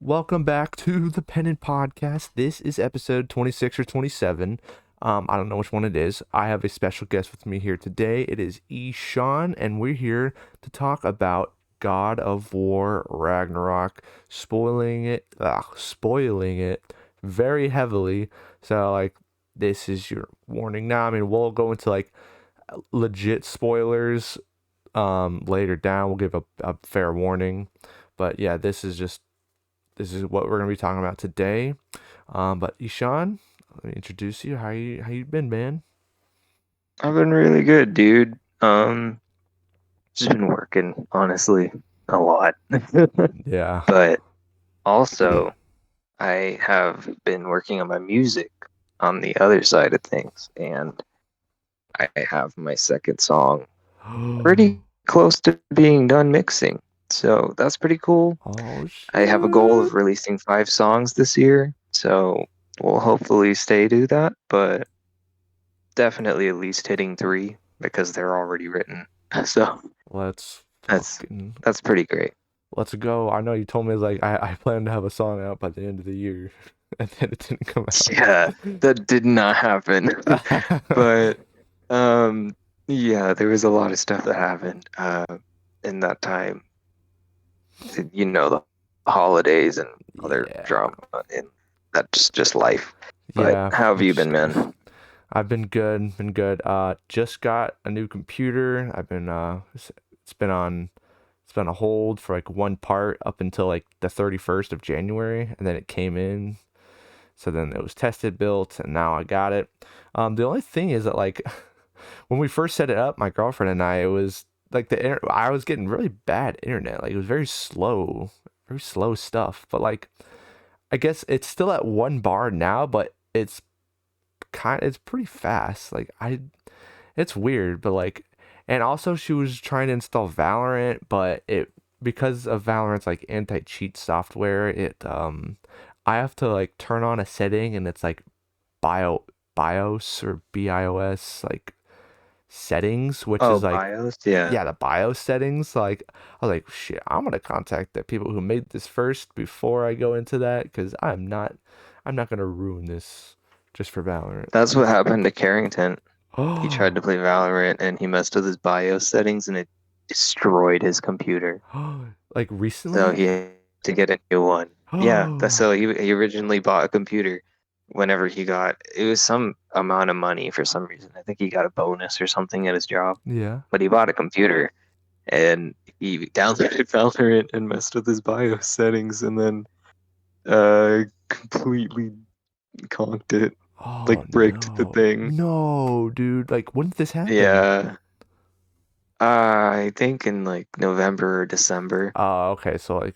Welcome back to the Pennant Podcast. This is episode 26 or 27. I don't know which one it is. I have a special guest with me here today. It is Ishan, and we're here to talk about God of War Ragnarok, spoiling it very heavily. So, this is your warning now. I mean, we'll go into legit spoilers later down. We'll give a fair warning. But yeah, this is what we're gonna be talking about today. But Ishan, let me introduce you. How you been, man? I've been really good, dude. Just been working, honestly, a lot. Yeah. But also, I have been working on my music on the other side of things, and I have my second song pretty close to being done mixing. So that's pretty cool. Oh I have a goal shit. of releasing 5 songs this year, so we'll hopefully stay to that, but definitely at least hitting three because they're already written. So Let's That's fucking that's pretty great. let's go. I know you told me I plan to have a song out by the end of the year, and then it didn't come Yeah, that did not happen. out. But um yeah, there was a lot of stuff that happened in that time. The holidays and other Yeah. drama, and that's just life. But Yeah, how have for you been, sure. man? I've been good, been good. Just got a new computer. It's been on it's been a hold for like one part up until like the 31st of January, and then it came in. So then it was tested, built, and now I got it. The only thing is that when we first set it up, my girlfriend and I, it was like I was getting really bad internet. Like it was very slow stuff. But I guess it's still at 1 bar now, but it's pretty fast. It's weird, but and also she was trying to install Valorant, but it because of Valorant's like anti-cheat software, it I have to like turn on a setting and it's like bio BIOS or BIOS settings, which Oh, is like BIOS? Yeah. yeah, the BIOS settings. I was like, shit, I'm gonna contact the people who made this first before I go into that because I'm not gonna ruin this just for Valorant. That's what happened to Carrington. He tried to Oh, play Valorant and he messed with his BIOS settings and it destroyed his computer. like So recently? he had to get a new one. Yeah, so Oh, he originally bought a computer whenever it was some amount of money for some reason. I think he got a bonus or something at his job. yeah. But he bought a computer and he downloaded Valorant and messed with his BIOS settings and then completely conked it, Oh like bricked the no. thing. No, dude. Like when did this happen? Yeah. I think in like November or December. Oh, okay. So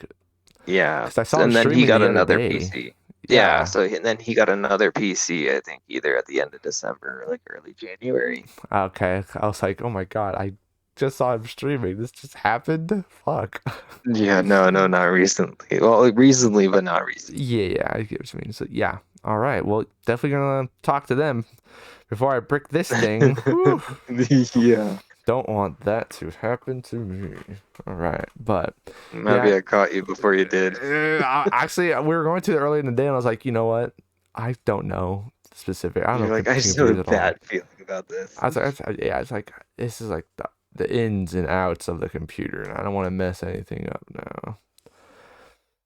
Yeah. cause I saw him And then he streaming got the other another day. PC. Yeah, Yeah. so and then he got another PC, I think either at the end of December or like early January. Okay. I was like, oh my God, I just saw him streaming. This just happened? Fuck. Yeah, no, not recently. Well, like, recently, but not recent. Yeah, yeah, I get what you mean. So yeah. All right. Well, definitely gonna talk to them before I brick this thing. Whew. Yeah, Don't want that to happen to me. All right. But yeah, maybe I caught you before you did. actually, we were going to it earlier in the day, and I was like, you know what? I don't know specific. I don't know You're like, I just have computers a at all. bad feeling about this. Yeah, it's like this is like the ins and outs of the computer, and I don't want to mess anything up now.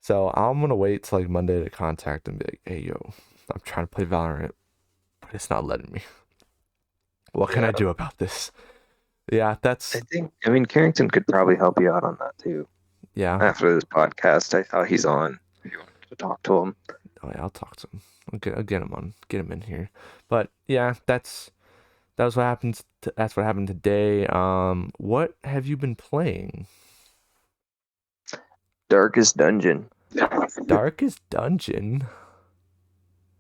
So I'm gonna wait till like Monday to contact and be like, hey, yo, I'm trying to play Valorant, but it's not letting me. What can I Yeah, do about this? Yeah, I mean, Carrington could probably help you out on that too. yeah. After this podcast, I thought he's on. If you wanted to talk to him. Oh yeah, I'll talk to him. I'll get him on, get him in here. But yeah, that's what happened today. What have you been playing? Darkest Dungeon. Darkest Dungeon.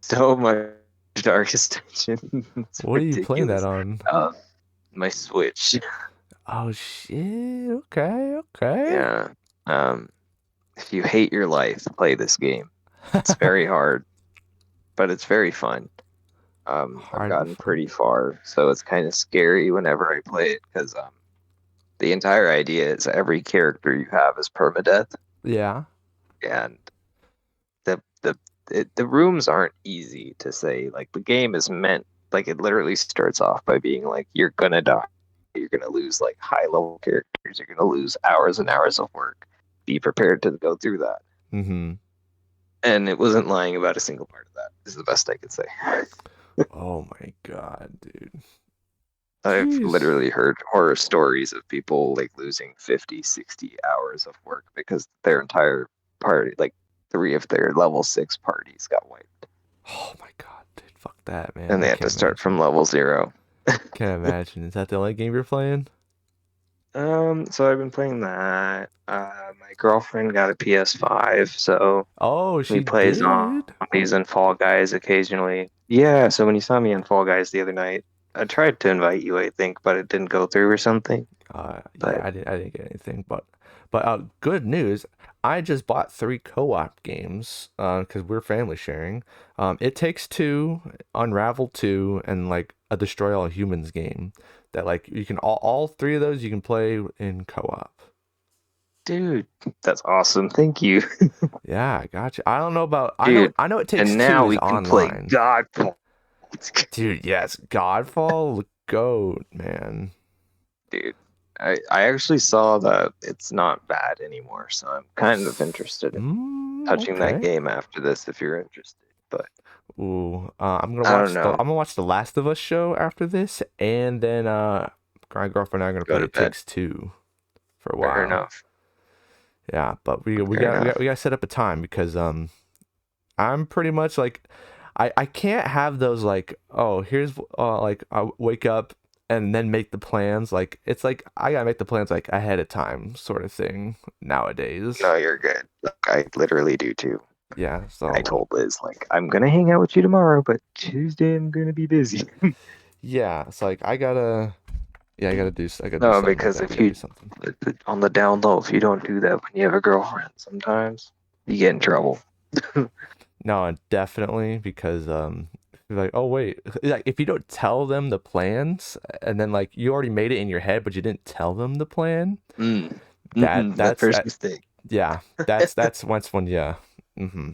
So much Darkest Dungeon. It's What are you playing that ridiculous. on? Uh, my Switch. Oh shit. Okay, okay. Yeah. Um, if you hate your life, play this game. It's very hard, but it's very fun. I've Hard but gotten fun. pretty far, so it's kind of scary whenever I play it because the entire idea is every character you have is permadeath, Yeah. and the rooms aren't easy to say. Like the game is meant like it literally starts off by being like you're gonna die, you're gonna lose like high level characters, you're gonna lose hours and hours of work. Be prepared to go through that. Mm-hmm. And it wasn't lying about a single part of that. Is the best I could say. Oh my god, dude. I've Jeez. literally heard horror stories of people like losing 50, 60 hours of work because their entire party, like 3 of their level 6 parties got wiped. Oh my god, dude. Fuck that, man. And I they had to can't start from imagine. level 0. Can't imagine. Is that the only game you're playing? So I've been playing that. My girlfriend got a PS5, so Oh, we she play did. zombies and Fall Guys occasionally. Yeah, so when you saw me in Fall Guys the other night, I tried to invite you, I think, but it didn't go through or something. Yeah, But I didn't get anything, but good news. I just bought 3 co-op games because we're family sharing. It Takes Two, Unravel 2, and like a Destroy All Humans game. That like you can all 3 of those you can play in co-op. dude, that's awesome. Thank you. Yeah, I got you. I don't know about Dude, I know It Takes and Two now is we can play online. Godfall. Dude, yes, Godfall, goat, man. Dude, I actually saw that it's not bad anymore, so I'm kind of interested in touching that Okay. game after this if you're interested. But Ooh, I don't know. I'm gonna watch the Last of Us show after this, and then my girlfriend and I are gonna Go play to It bed. Takes Two for a Fair while. enough. Yeah, but Fair enough. we got to set up a time because I'm pretty much like I can't have those like, oh, here's like I wake up and then make the plans. Like it's like I gotta make the plans like ahead of time sort of thing nowadays. No, you're good. Like, I literally do too. Yeah, I so told Liz, like, I'm gonna hang out with you tomorrow, but Tuesday I'm gonna be busy. yeah, it's like I gotta do No, something like because that. I if gotta do you, something. on the down low, if you don't do that when you have a girlfriend, sometimes you get in trouble. No, definitely because you're like, oh wait, like if you don't tell them the plans and then like you already made it in your head but you didn't tell them the plan, Mm. Mm-mm, the that's first that mistake. yeah, that's once when yeah. Mm-hmm.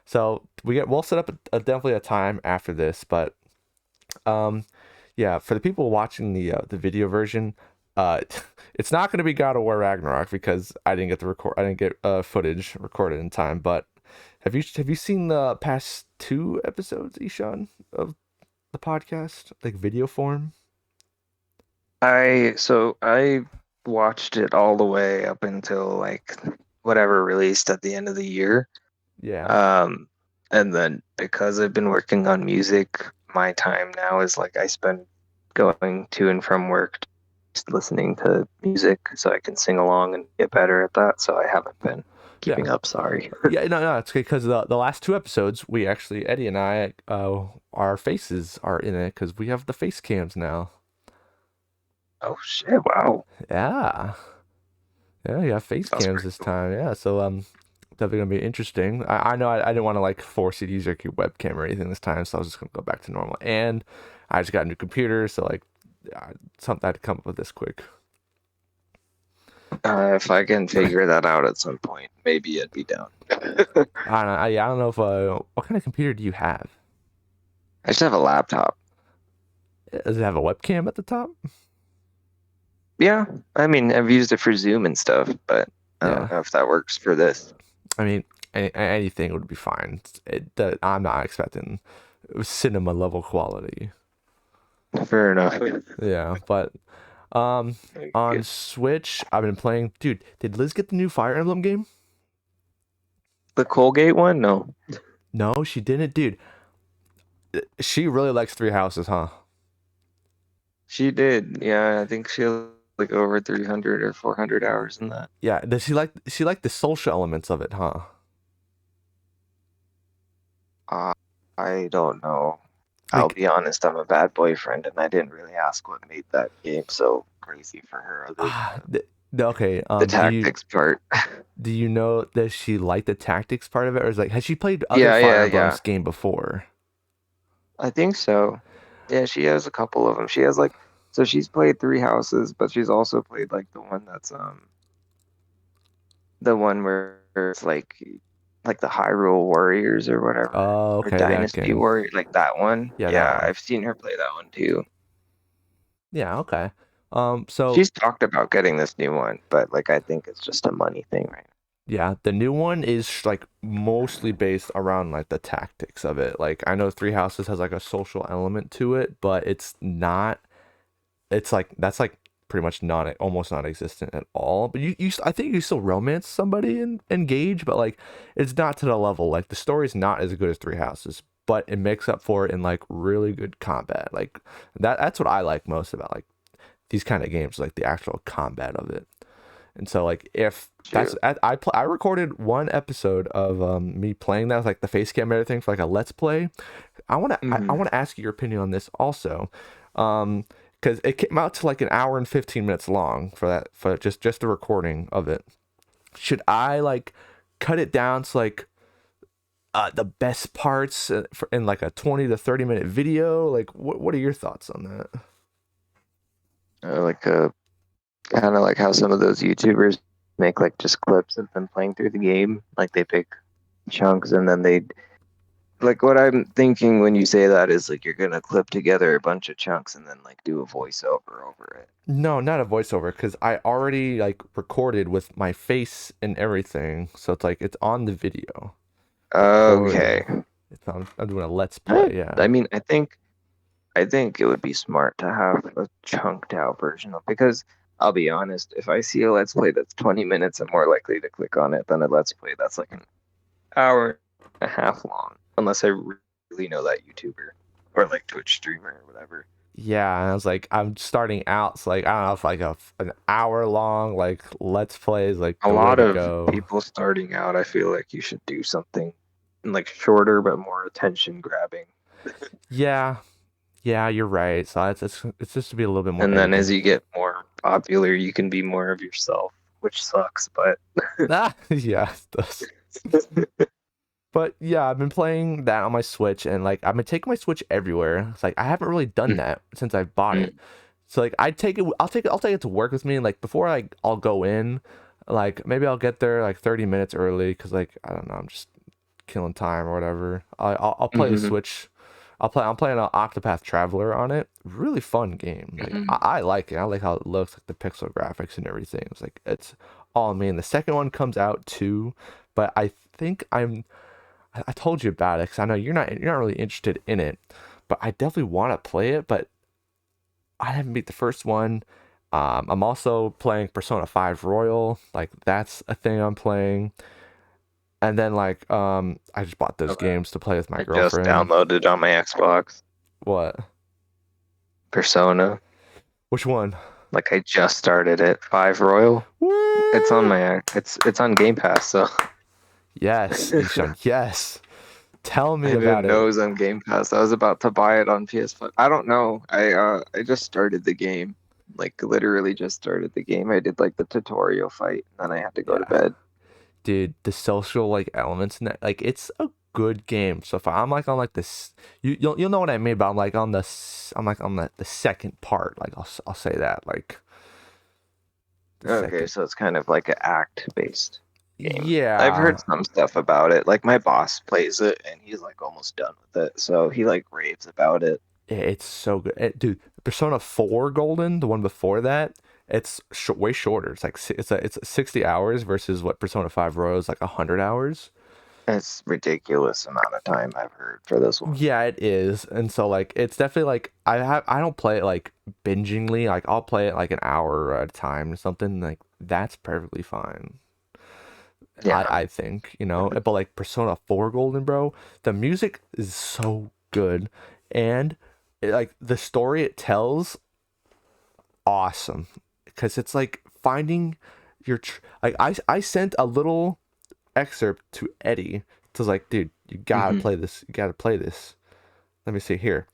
So we'll set up definitely a time after this, but um yeah, for the people watching the video version, uh it's not going to be God of War Ragnarok because I didn't get footage recorded in time, but have you seen the past 2 episodes, Ishan, of the podcast, like video form? I watched it all the way up until like whatever released at the end of the year. Yeah. Um, and then because I've been working on music, my time now is like I spend going to and from work just listening to music so I can sing along and get better at that. So I haven't been Yeah. keeping up, sorry. Yeah, no, it's because the last 2 episodes, we actually Eddie and I, our faces are in it because we have the face cams now. Oh shit, wow. Yeah, yeah, you have face That's cams pretty this cool. time. Yeah, so definitely gonna be interesting. I know I didn't want to like force you to use your webcam or anything this time, so I was just gonna go back to normal. And I just got a new computer, so like something I had to come up with this quick. If I can figure that out at some point, maybe I'd be down. I I don't know if what kind of computer do you have? just have a laptop. Does it have a webcam at the top? Yeah, I mean, I've used it for Zoom and stuff, but I Yeah, don't know if that works for this. I mean anything would be fine. I'm not expecting cinema level quality. Fair enough. Yeah, but um on Good. Switch I've been playing. Dude, did Liz get the new Fire Emblem game? The Colgate one? No. No, she didn't, dude. She really likes Three Houses, huh? She did. Yeah, I think she had like over 300 or 400 hours in that. Yeah, does she like the social elements of it, huh? Uh, I don't know. I'll Like be honest, I'm a bad boyfriend, and I didn't really ask what made that game so crazy for her other than okay, the tactics part. do you know that she liked the tactics part of it, or is like has she played other Yeah, Fire yeah, yeah. Emblems game before? I think so. Yeah, she has a couple of them. She has like, so she's played Three Houses, but she's also played like the one that's the one where it's like like the Hyrule Warriors or whatever, Oh, or okay, that Dynasty game. Warrior, like that one. Yeah, that Yeah, one. I've seen her play that one too. Yeah, okay. So She's talked about getting this new one, but like I think it's just a money thing right yeah, the new one is like mostly based around like the tactics of it. Like I know Three Houses has like a social element to it, but it's not. It's like that's like pretty much non almost non-existent at all. But I think you still romance somebody and engage, but like it's not to the level. Like the story's not as good as Three Houses, but it makes up for it in like really good combat. Like that's what I like most about like these kind of games, like the actual combat of it. And so like if that's now. I recorded one episode of me playing that with like the face cam and everything for like a let's play. I Hmm. want to ask you your opinion on this also. Because it came out to like an hour and 15 minutes long for that for just the recording of it. Should I like cut it down to like the best parts in like a 20 to 30 minute video? Like what are your thoughts on that? Like kind of like how some of those YouTubers make like just clips of them playing through the game. Like they pick chunks and then they like what I'm thinking when you say that is like you're gonna clip together a bunch of chunks and then like do a voiceover over it. No, not a voiceover because I already like recorded with my face and everything. So it's like it's on the video. Okay. Recorded. I'm doing a let's play, yeah. I mean, I think it would be smart to have a chunked out version of because I'll be honest, if I see a let's play that's 20 minutes, I'm more likely to click on it than a let's play that's like an hour and a half long, unless I really know that YouTuber or like Twitch streamer or whatever. Yeah, and I was like, I'm starting out, so like I don't know if like an hour long like let's play is like A the way lot to of go. people starting out, I feel like you should do something like shorter but more attention grabbing. Yeah, yeah, you're right. So it's just to be a little bit more And then as editing. you get more popular, you can be more of yourself, which sucks, but Ah, yeah, it does. But yeah, I've been playing that on my Switch, and like I've been taking my Switch everywhere. It's like I haven't really done that since I bought it. So like I take it, I'll take it to work with me. And like before I'll go in, like maybe I'll get there like 30 minutes early because like I don't know, I'm just killing time or whatever. I'll play the Mhm. Switch. I'm playing an Octopath Traveler on it. Really fun game. Like Mhm. I like it. I like how it looks, like the pixel graphics and everything. It's like it's all me. And the second one comes out too, but I think I told you about it because I know you're not really interested in it, but I definitely want to play it. But I haven't beat the first one. I'm also playing Persona 5 Royal. Like that's a thing I'm playing. And then like I just bought those Okay. games to play with my I just girlfriend. downloaded on my Xbox What? Persona. Which one? Like I just started it. 5 Royal. It's on Woo! my it's on Game Pass, so Yes, Ishan. Yes. Tell I me about didn't know it. it was on Game Pass. I was about to buy it on PS5. I don't know. I just started the game. Like literally just started the game. I did like the tutorial fight, and then I had to go to Yeah, bed. dude. The social like elements in that, like it's a good game. So if I'm like on like this, you'll know what I mean. But I'm like on I'm like on the second part. Like I'll say that like the Okay, second. so it's kind of like an act based game. I've heard Yeah, some stuff about it. Like my boss plays it and he's like almost done with it. So he like raves about it. it's so good, dude. Persona 4 Golden, the one before that, it's way shorter. It's like it's 60 hours versus what Persona 5 Royal is like 100 hours. It's ridiculous amount of time I've heard for this one. Yeah, it is. And so like it's definitely like I don't play it like bingingly. Like I'll play it like an hour at a time or something. Like that's perfectly fine. Yeah. I think, you know. But like Persona 4 Golden, bro, the music is so good and like the story it tells awesome because it's like finding your like I sent a little excerpt to Eddie. It was like, dude, you gotta Hmm. play this. You gotta play this. Let me see here.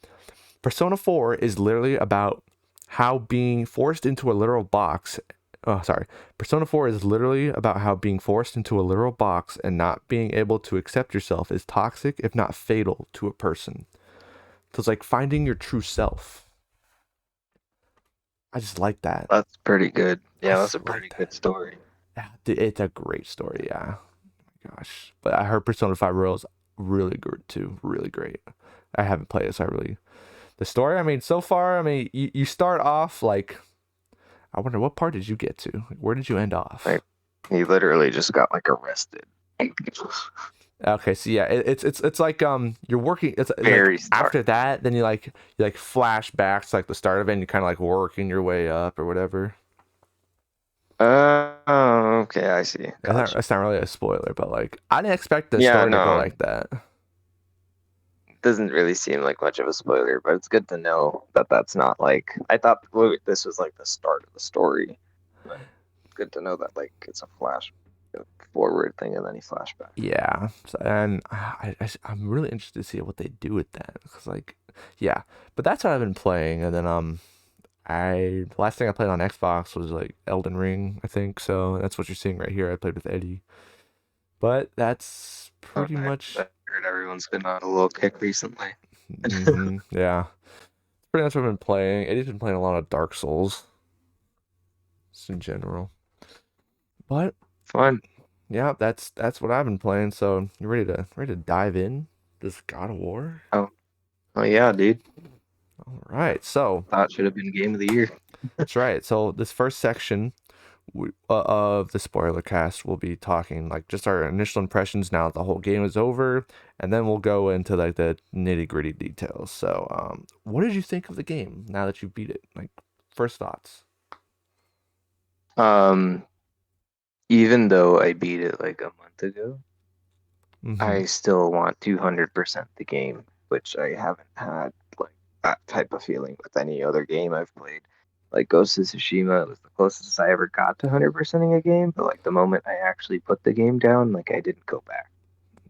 Persona 4 is literally about how being forced into a literal box. Oh, sorry. Persona 4 is literally about how being forced into a literal box and not being able to accept yourself is toxic, if not fatal, to a person. So it's like finding your true self. I just like that. That's pretty good. I Yeah, that's a just like pretty that. good story. Yeah, it's a great story. Yeah. gosh. But I heard Persona 5 Royal is really good too. Really great. I haven't played it, so I really. The story, I mean, so far, I mean, you start off like. I wonder what part did you get to? Like, where did you end off? Like he literally just got like arrested. Okay, so yeah, it's like you're working. It's like Very start. after that, then you like flash back to like the start of it, and you're kind of like working your way up or whatever. Okay, I see. That's not, Gotcha. that's not really a spoiler, but like I didn't expect the Yeah, story to go no, like that. doesn't really seem like much of a spoiler, but it's good to know that that's not like I thought this was like the start of the story, but it's good to know that like it's a flash forward thing and then he flashback. Yeah, so, and I'm really interested to see what they do with that because like yeah, but that's what I've been playing, and then I the last thing I played on Xbox was like Elden Ring, I think. So that's what you're seeing right here. I played with Eddie, but that's Oh, pretty nice. much. I heard everyone's been on a little kick recently. Yeah, pretty much what I've been playing. Eddie's been playing a lot of Dark Souls, just in general. But Fun. yeah, that's what I've been playing. So you ready to dive in this God of War? Oh, oh yeah, dude. All right, so Thought should have been game of the year. that's right. So this first section of the spoiler cast, we'll be talking like just our initial impressions now that the whole game is over, and then we'll go into like the nitty gritty details. So, what did you think of the game now that you beat it? Like, first thoughts. Um, Even though I beat it like a month ago, Mm-hmm. I still want 200% the game, which I haven't had like that type of feeling with any other game I've played. Like Ghost of Tsushima was the closest I ever got to 100%ing a game, but like the moment I actually put the game down, like I didn't go back.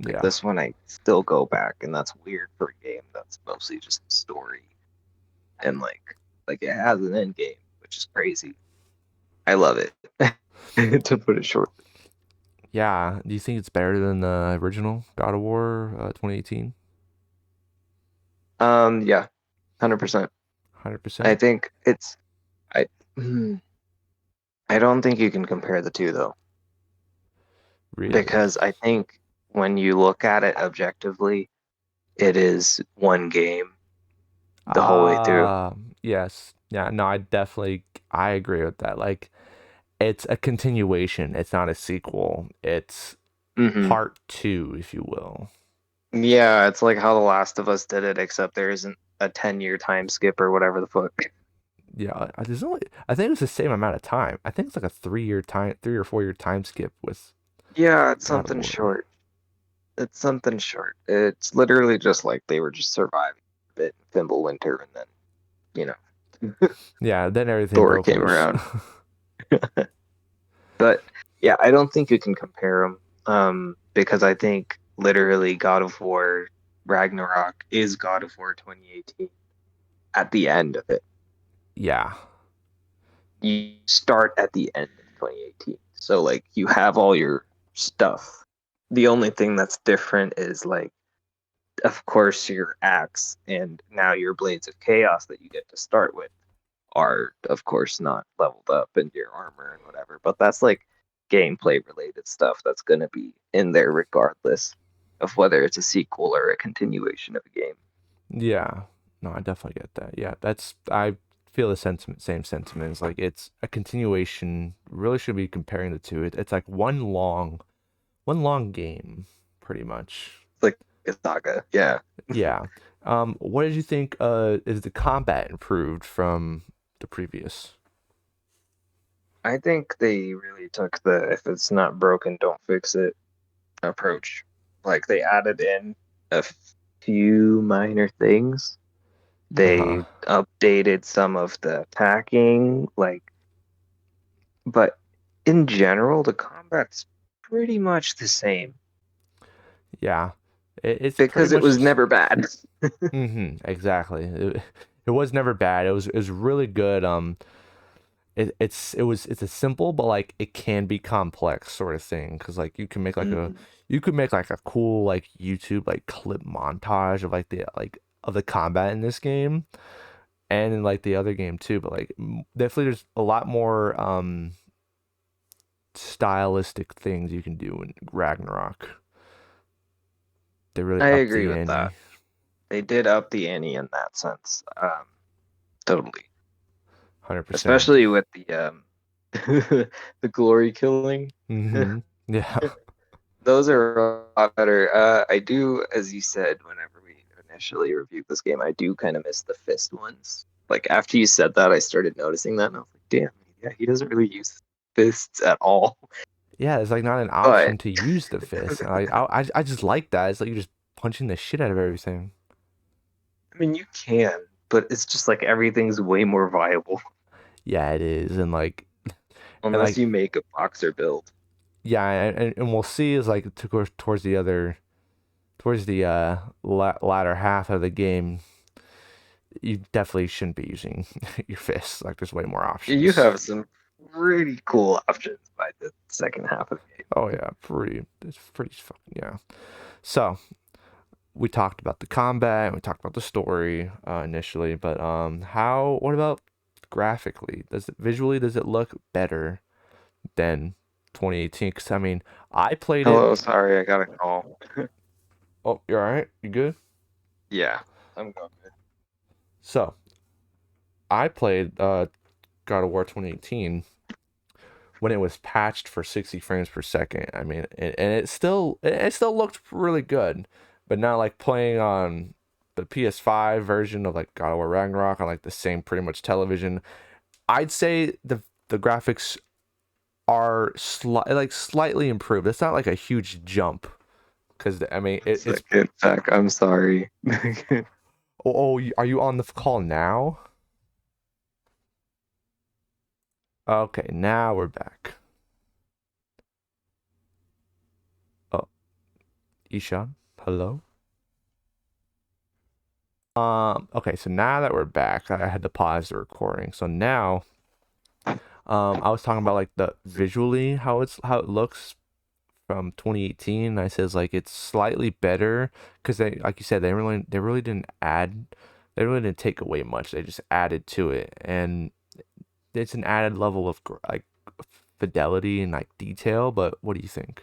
Like Yeah. this one, I still go back, and that's weird for a game that's mostly just a story and like it has an end game, which is crazy. I love it. To put it short. Yeah. Do you think it's better than the original God of War 2018? Yeah, 100%. I 100%? think it's I. Hmm, I don't think you can compare the two though, Really? because I think when you look at it objectively, it is one game the whole way through. Yes. Yeah, no, I agree with that. Like it's a continuation. It's not a sequel. It's Hmm. part 2, if you will. Yeah, it's like how The Last of Us did it, except there isn't a 10-year time skip or whatever the fuck. Yeah, I think it was the same amount of time. I think it's like a 3 or 4 year time skip with Yeah, it's God of something War. short. It's something short. It's literally just like they were just surviving a bit, Winter, and then you know Yeah, then everything Thor broke came loose. around. But yeah, I don't think you can compare them because I think literally God of War Ragnarok is God of War 2018 at the end of it. Yeah. You start at the end of 2018. So like you have all your stuff. The only thing that's different is like of course your axe and now your blades of chaos that you get to start with are of course not leveled up in your armor and whatever, but that's like gameplay related stuff that's going to be in there regardless of whether it's a sequel or a continuation of a game. Yeah. No, I definitely get that. Yeah, I feel the same sentiment. It's like it's a continuation. Really should be comparing the two. It's like one long game, pretty much. It's like a saga. Yeah. Yeah. What did you think? Is the combat improved from the previous? I think they really took the if it's not broken, don't fix it approach. Like they added in a few minor things. Uh-huh. They updated some of the attacking, but in general, the combat's pretty much the same Yeah. It's pretty because it much was just. never bad. Exactly. It was never bad. It was really good. It's a simple but like it can be complex sort of thing because like Mm. you could make like a cool like YouTube like clip montage of like of the combat in this game and in like the other game too, but like definitely there's a lot more stylistic things you can do in Ragnarok. They really I upped agree the with that. ante. They did up the ante in that sense. Totally. 100%. Especially with the the glory killing. Mm-hmm. Yeah. Those are a lot better. I do, as you said, whenever we initially reviewed this game, I do kind of miss the fist ones. Like after you said that, I started noticing that, and I was like, damn, yeah, he doesn't really use fists at all. Yeah, it's like not an But option to use the fist. I just like that. It's like you're just punching the shit out of everything. I mean, you can, but it's just like everything's way more viable Yeah, it is. And unless like you make a boxer build. yeah, and we'll see is like to go towards the latter half of the game, you definitely shouldn't be using your fists. Like there's way more You options. have some pretty cool options by the second half of the game. Oh yeah, it's pretty fucking yeah. So we talked about the combat and we talked about the story initially, but how what about graphically? Does it look better than 2018? Because I mean, I played it. Hello, sorry, I got a call. Oh, you're all right. You good? Yeah, I'm going good. So I played God of War 2018 when it was patched for 60 frames per second. I mean, and it still looked really good, but not like playing on the PS5 version of like God of War Ragnarok on like the same pretty much television. I'd say the graphics are slightly improved. It's not like a huge jump because I mean it's Second, Zach, I'm sorry. are you on the call now? Okay, now we're back. Oh, Ishan, hello. Okay, so now that we're back, I had to pause the recording. So now, I was talking about like the visually how it looks from 2018. I says like it's slightly better because they, like you said, they really didn't add, they really didn't take away much. They just added to it, and it's an added level of like fidelity and like detail. But what do you think?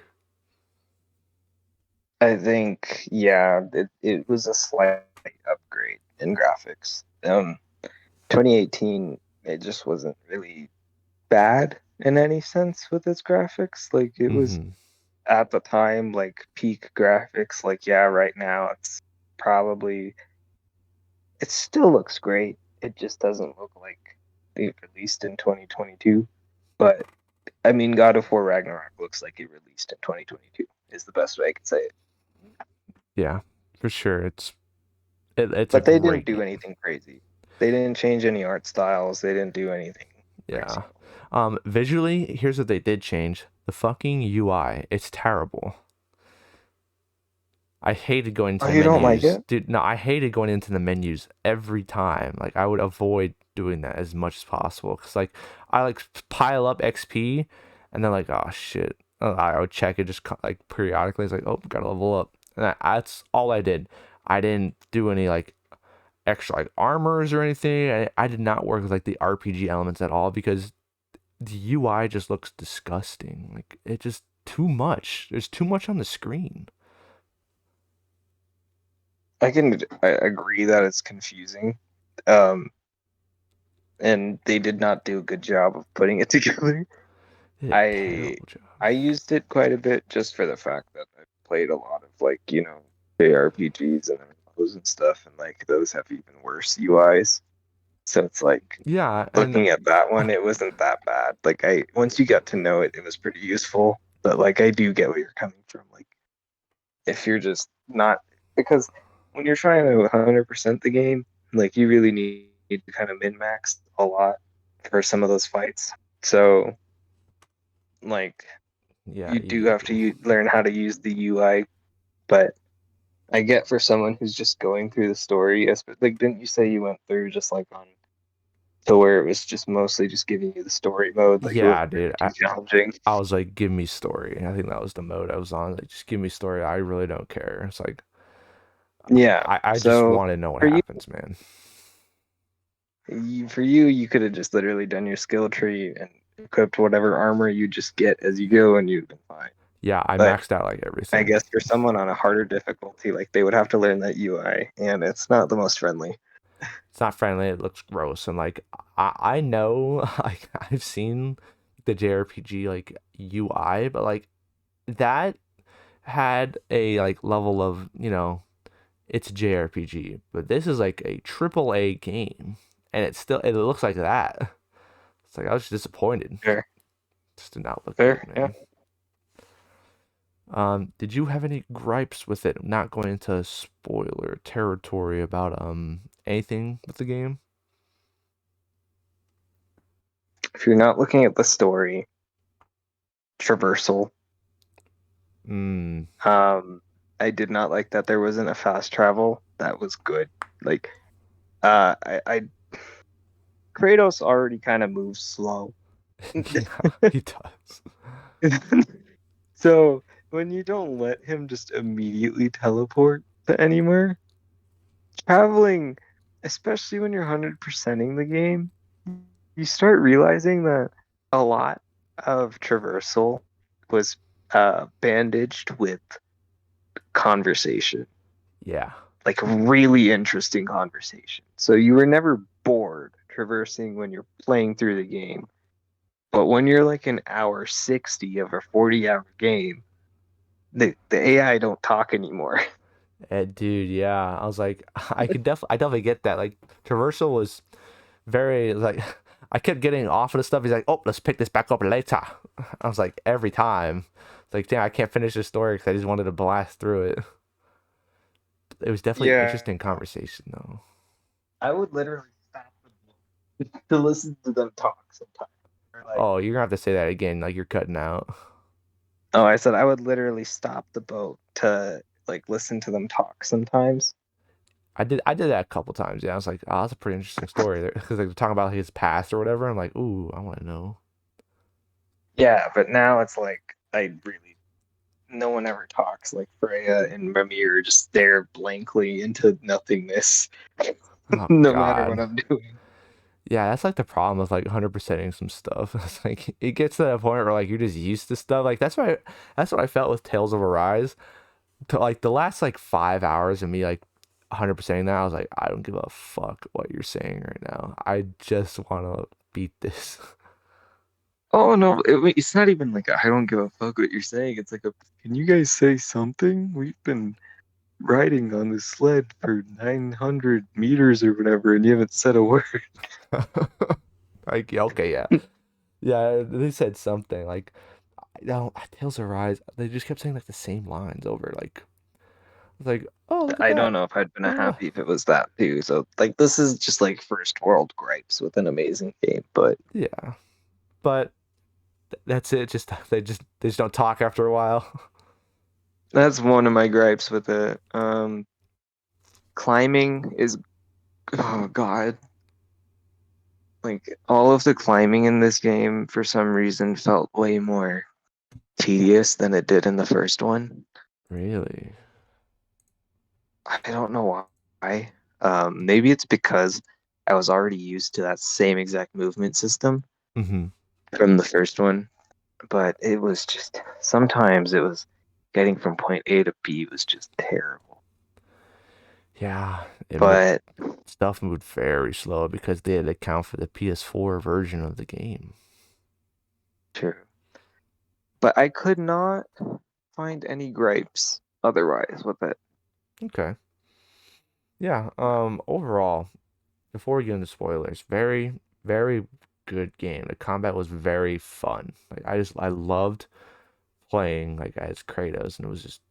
I think, yeah, it was a slight upgrade in graphics. 2018, it just wasn't really bad in any sense with its graphics. Like it was Mm-hmm. at the time like peak graphics. Like yeah, right now it's probably it still looks great. It just doesn't look like it released in 2022. But I mean, God of War Ragnarok looks like it released in 2022. Is the best way I can say it. Yeah, for sure. It's a But they didn't great do game. anything crazy. They didn't change any art styles. They didn't do anything Yeah. crazy. Visually, here's what they did change. The fucking UI. It's terrible. I hated going into Oh, the you don't like menus. it? Dude, no, I hated going into the menus every time. Like I would avoid doing that as much as possible cuz like I like pile up XP and then like oh shit. I would check it just like periodically. It's like, "Oh, got to level up." And that's all I did. I didn't do any like extra like armors or anything. I did not work with like the RPG elements at all because the UI just looks disgusting. Like it just too much. There's too much on the screen. I agree that it's confusing. Um, and they did not do a good job of putting it together. They did a I terrible job. I used it quite a bit just for the fact that I played a lot of like, JRPGs and MMOs and stuff, and like those have even worse UIs. So it's like Yeah, and looking at that one, it wasn't that bad. Like I once you got to know it, it was pretty useful. But like I do get where you're coming from. Like if you're just not because when you're trying to 100% the game, like you really need to kind of min max a lot for some of those fights. So like yeah, you you do do. have to learn how to use the UI. But I get for someone who's just going through the story, like didn't you say you went through just like on to where it was just mostly just giving you the story mode, like it Yeah, wasn't really dude. too challenging. I was like, give me story. I think that was the mode I was on. Like, just give me story. I really don't care. It's like Yeah. I just So want to know what for you, happens, man. you could have just literally done your skill tree and equipped whatever armor you just get as you go, and you'd been fine. Yeah, I But maxed out like I everything. guess for someone on a harder difficulty, like they would have to learn that UI, and it's not the most friendly. It's not friendly. It looks gross, and like I know, like I've seen the JRPG like UI, but like that had a like level of it's a JRPG, but this is like a triple A game, and it looks like that. It's like I was disappointed. Fair, Just did not look good, fair, yeah. man. Did you have any gripes with it? Not going into spoiler territory about anything with the game? If you're not looking at the story, traversal. Mm, Um, I did not like that there wasn't a fast travel. That was good. Like, I Kratos already kind of moves slow. yeah, he does. So when you don't let him just immediately teleport to anywhere, traveling, especially when you're 100%ing the game, you start realizing that a lot of traversal was bandaged with conversation, Yeah, like really interesting conversation. So you were never bored traversing when you're playing through the game. But when you're like an hour 60 of a 40-hour game, the AI don't talk anymore. dude. Yeah, I was like, I definitely get that. Like, traversal was very like, I kept getting off of the stuff. He's like, oh, let's pick this back up later. I was like, every time, it's like, damn, I can't finish the story because I just wanted to blast through it. It was definitely an Yeah, interesting conversation though. I would literally stop the book to listen to them talk sometimes. Or like, Oh, you're gonna have to say that again. Like you're cutting out. oh, I said I would literally stop the boat to like listen to them talk sometimes. I did that a couple times. Yeah, I was like, oh, that's a pretty interesting story because like they're talking about his past or whatever. I'm like, ooh, I want to know. Yeah, but now it's like I really no one ever talks. Like Freya and Mimir just stare blankly into nothingness, Oh no matter what God. I'm doing. Yeah, that's like the problem with like 100%ing some stuff. It's like it gets to that point where like you're just used to stuff. Like that's what I felt with Tales of Arise. To like the last like 5 hours of me like 100%ing that, I was like, I don't give a fuck what you're saying right now. I just want to beat this. Oh no, it's not even like I don't give a fuck what you're saying. It's like a, can you guys say something? We've been riding on this sled for 900 meters or whatever, and you haven't said a word. Like, yeah, okay, yeah. Yeah, they said something like, no, Tales of Rise. They just kept saying like the same lines over. Like, it's like, oh, look at I don't that. know if I'd been Oh, happy if it was that too. So like this is just like first world gripes with an amazing game, but yeah. But that's it. Just they just don't talk after a while. that's one of my gripes with it. Climbing is, oh God, like all of the climbing in this game for some reason felt way more tedious than it did in the first one. Really? I don't know why. Maybe it's because I was already used to that same exact movement system Mm-hmm. from the first one, but it was just sometimes it was getting from point A to B was just terrible. Yeah, But stuff moved very slow because they had to account for the PS4 version of the game. true. But I could not find any gripes otherwise with it. Okay. Yeah. Overall, before we get into spoilers, very, very good game. The combat was very fun. Like I loved playing like as Kratos, and I was just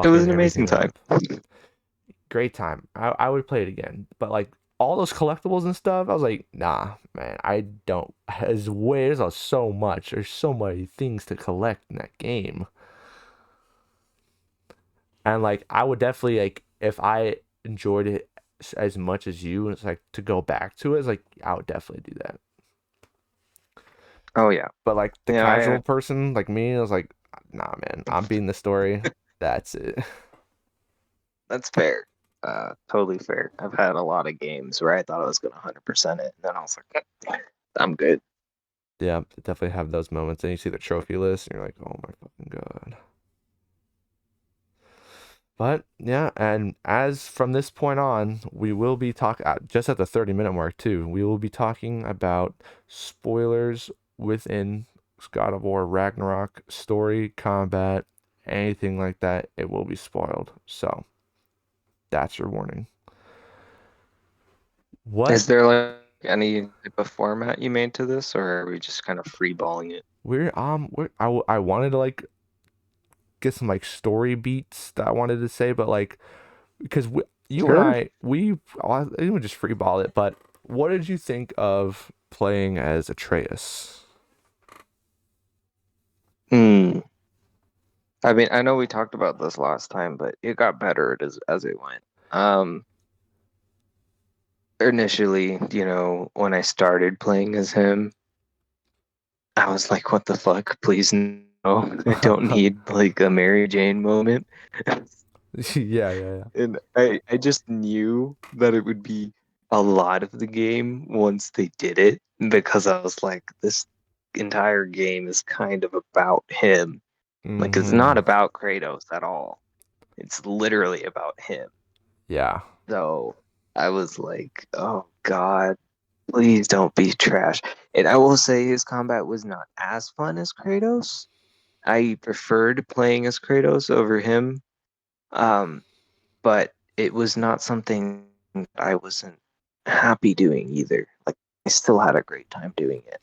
It was fucking an amazing everything time. up. Great time. I would play it again, but like all those collectibles and stuff, I was like, nah, man, I don't. There's so much. There's so many things to collect in that game, and like I would definitely like if I enjoyed it as much as you, and it's like to go back to it, it's like I would definitely do that. Oh yeah. But like the Yeah, casual person like me, I was like, nah, man, I'm beating the story. That's it. that's fair. Totally fair. I've had a lot of games where I thought I was gonna 100% it, and then I was like, I'm good. Yeah, definitely have those moments. And you see the trophy list, and you're like, oh my fucking god. But yeah, and as from this point on, we will be talking just at the 30-minute mark too. We will be talking about spoilers within God of War Ragnarok, story, combat, anything like that. It will be spoiled. So that's your warning. What Is there like any type of format you made to this, or are we just kind of freeballing it? I wanted to like get some like story beats that I wanted to say, but like because you and Sure. I think we just freeball it. But what did you think of playing as Atreus? Hmm. I mean, I know we talked about this last time, but it got better as it went. Um, Initially, when I started playing as him, I was like, what the fuck? Please no. I don't need like a Mary Jane moment. Yeah, yeah, And I just knew that it would be a lot of the game once they did it because I was like, this entire game is kind of about him. yeah. Like, it's not about Kratos at all. It's literally about him. Yeah. So I was like, oh God, please don't be trash. And I will say his combat was not as fun as Kratos. I preferred playing as Kratos over him. Um, but it was not something I wasn't happy doing either. Like I still had a great time doing it.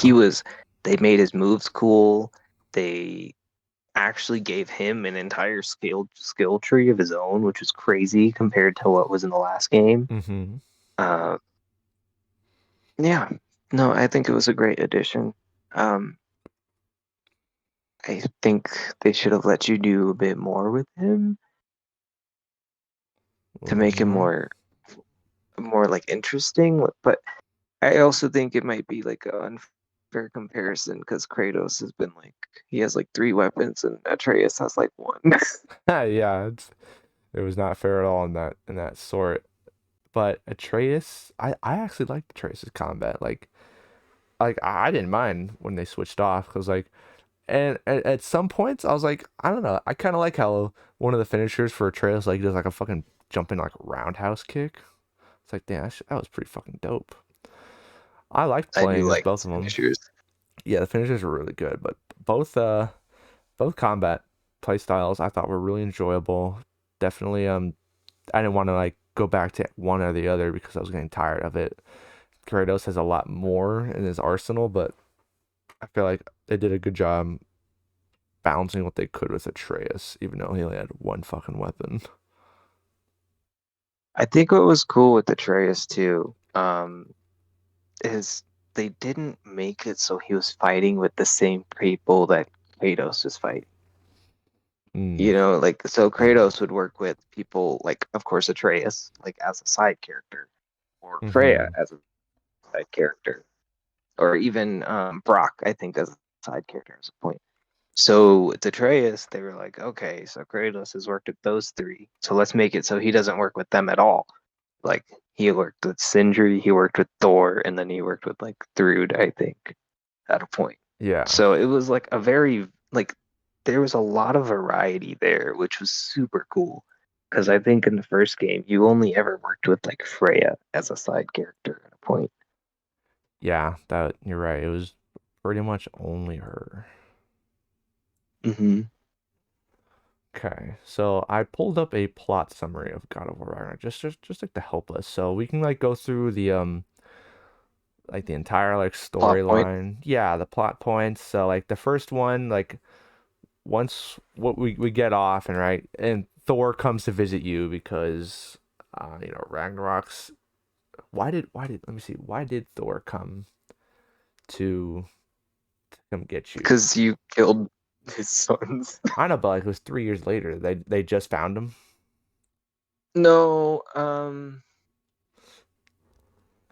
He Yeah. was they made his moves cool. They actually gave him an entire skill tree of his own, which was crazy compared to what was in the last game. Mm-hmm. Uh, yeah, no, I think it was a great addition. Um, I think they should have let you do a bit more with him A to little bit make him more. more like interesting. But I also think it might be like an unfair comparison because Kratos has been like he has like three weapons and Atreus has like one. Yeah, it was not fair at all in that sort. But Atreus, I actually liked Atreus's combat. Like I didn't mind when they switched off because like and at some points I was like I don't know, I kind of like how one of the finishers for Atreus like does like a fucking jumping like roundhouse kick. It's like damn, that was pretty fucking dope. I liked I do playing as like both his of them. finishers. Yeah, the finishers were really good, but both combat play styles I thought were really enjoyable. Definitely I didn't want to like go back to one or the other because I was getting tired of it. Kratos has a lot more in his arsenal, but I feel like they did a good job balancing what they could with Atreus, even though he only had one fucking weapon. I think what was cool with Atreus too, is they didn't make it so he was fighting with the same people that Kratos was fighting. Mm, Like so Kratos would work with people like of course Atreus, like as a side character, or Freya mm-hmm. as a side character, or even Brock, I think, as a side character as a point. So with Atreus, they were like, okay, so Kratos has worked with those three, so let's make it so he doesn't work with them at all. Like he worked with Sindri, he worked with Thor, and then he worked with like Thrud, I think, at a point. Yeah. So it was like a very like there was a lot of variety there, which was super cool. Because I think in the first game you only ever worked with like Freya as a side character at a point. Yeah, that you're right. It was pretty much only her. Hmm. Okay, so I pulled up a plot summary of God of War Ragnarok just like to help us, so we can like go through the like the entire like Plot point. storyline. Yeah, the plot points. So like the first one, like once what we get off and right, and Thor comes to visit you because Ragnarok's why did let me see why did Thor come to come get you? Because you killed his sons. I know, but like it was 3 years later. They just found him. No,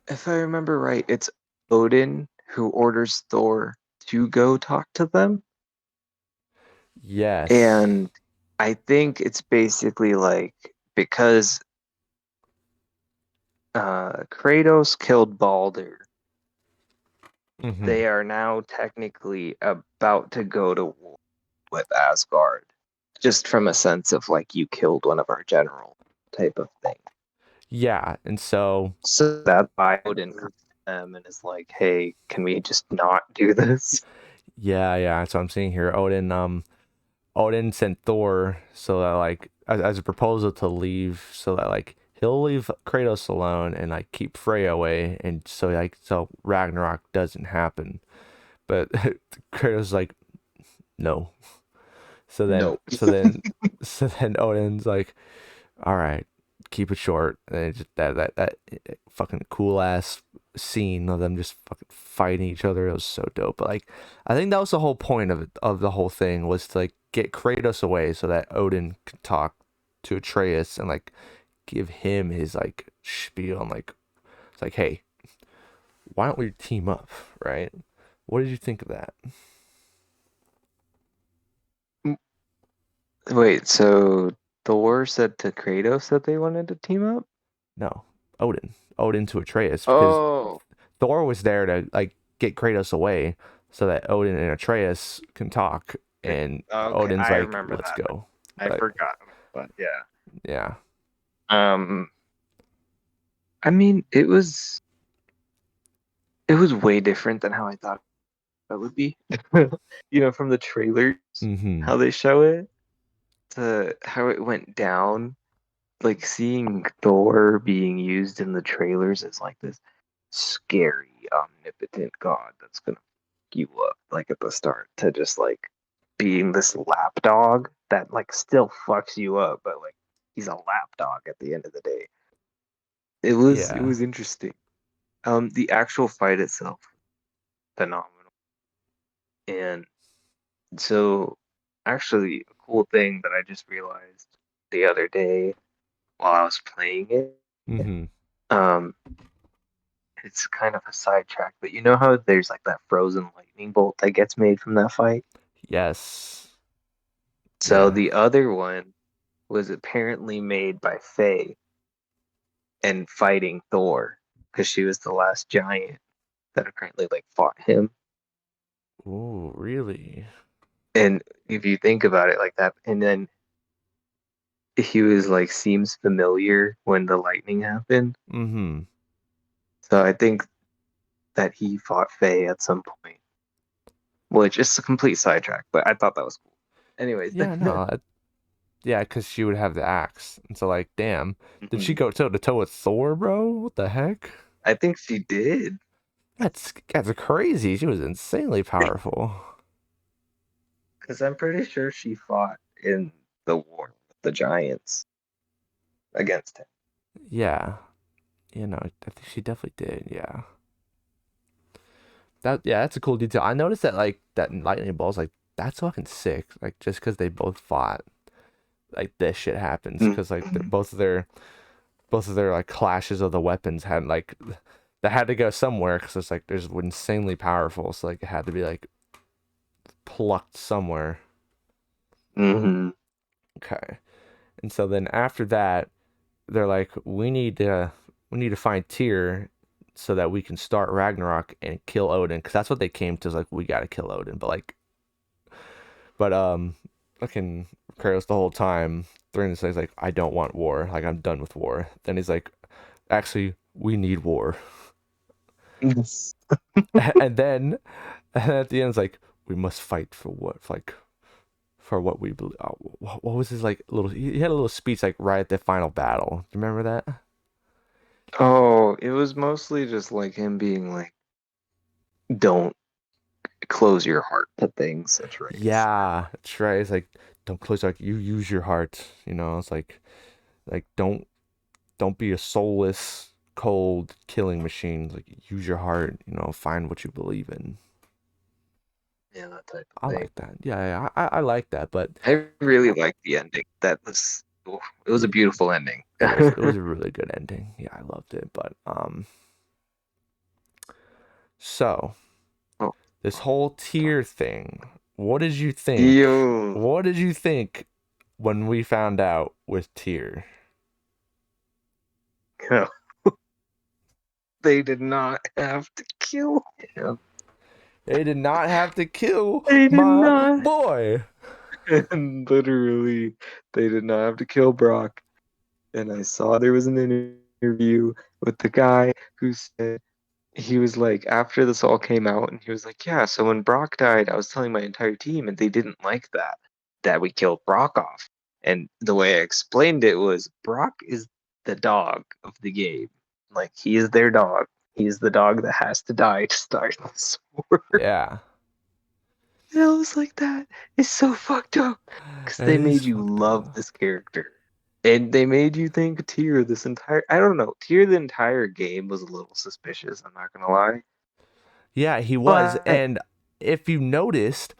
if I remember right, it's Odin who orders Thor to go talk to them. Yes. And I think it's basically like because Kratos killed Baldur, Mm-hmm. they are now technically about to go to war with Asgard, just from a sense of like you killed one of our generals type of thing. Yeah, and so So that's why Odin comes to them and is like, "Hey, can we just not do this?" yeah. So I'm seeing here Odin sent Thor so that like as a proposal to leave, so that like he'll leave Kratos alone and like keep Freya away, and so Ragnarok doesn't happen. But Kratos is like, no. So then No. so then so then Odin's like, all right, keep it short. And it's just that fucking cool ass scene of them just fucking fighting each other. It was so dope. But like, I think that was the whole point of it, of the whole thing, was to like get Kratos away so that Odin could talk to Atreus and like give him his like spiel and like it's like, hey, why don't we team up, right? What did you think of that? Wait, so Thor said to Kratos that they wanted to team up? No, Odin to Atreus because Oh, Thor was there to like get Kratos away so that Odin and Atreus can talk, and okay, Odin's I like, remember "Let's that. go." I But forgot, but yeah. yeah, Um, I mean, it was way different than how I thought it would be. From the trailers, mm-hmm, how they show it to how it went down. Like seeing Thor being used in the trailers as like this scary, omnipotent god that's gonna fuck you up like at the start to just like being this lapdog that like still fucks you up, but like he's a lapdog at the end of the day. It yeah, was interesting. The actual fight itself, phenomenal. And so actually a cool thing that I just realized the other day while I was playing it, mm-hmm, um, it's kind of a sidetrack, but you know how there's like that frozen lightning bolt that gets made from that fight? yes, So yeah, the other one was apparently made by Faye and fighting Thor because she was the last giant that apparently like fought him. oh, really, And if you think about it like that, and then he was like seems familiar when the lightning happened. mm-hmm, So I think that he fought Faye at some point, which is a complete sidetrack, but I thought that was cool. Anyways, yeah, no, yeah, because she would have the axe, and so like, damn, did she go toe to toe with Thor, bro? What the heck? I think she did. That's crazy. She was insanely powerful. Because I'm pretty sure she fought in the war with the Giants against him. Yeah, I think she definitely did. Yeah. That's a cool detail. I noticed that like that lightning bolts like that's fucking sick. Like just because they both fought, like this shit happens because like Mhm. both of their like clashes of the weapons had like that had to go somewhere because it's like there's insanely powerful. So like it had to be like plucked somewhere. Mhm. Okay, and so then after that, they're like, we need to find Tyr so that we can start Ragnarok and kill Odin because that's what they came to. Is like we gotta kill Odin, but like fucking Kratos the whole time during this he's like, I don't want war. Like I'm done with war. Then he's like, actually, we need war. Yes. and then and then at the end it's like, we must fight for what like for what we believe. Oh, what was his like little? He had a little speech like right at the final battle. Do you remember that? Oh, it was mostly just like him being like, "Don't close your heart to things." That's right. Yeah, that's right. It's like don't close like you use your heart. It's like don't be a soulless, cold killing machine. Like use your heart. Find what you believe in. Yeah, that type I of thing. like that. Yeah, I like that. But I really liked the ending. It was a it, beautiful ending. it was a really good ending. Yeah, I loved it. But so Oh, this whole tier thing. What did you think? yo, What did you think when we found out with tier? they did not have to kill him. They did not have to kill They did my not. boy. And literally, they did not have to kill Brock. And I saw there was an interview with the guy who said he was like, after this all came out, and he was like, yeah, so when Brock died, I was telling my entire team, and they didn't like that we killed Brock off. And the way I explained it was Brock is the dog of the game. Like, he is their dog. He's the dog that has to die to start this war. Yeah, And I was like, that is so fucked up. Because it they is made you fucked love up. this character. And they made you think Tyr this entire I don't know, Tyr the entire game was a little suspicious, I'm not gonna lie. Yeah, he was. But And if you noticed,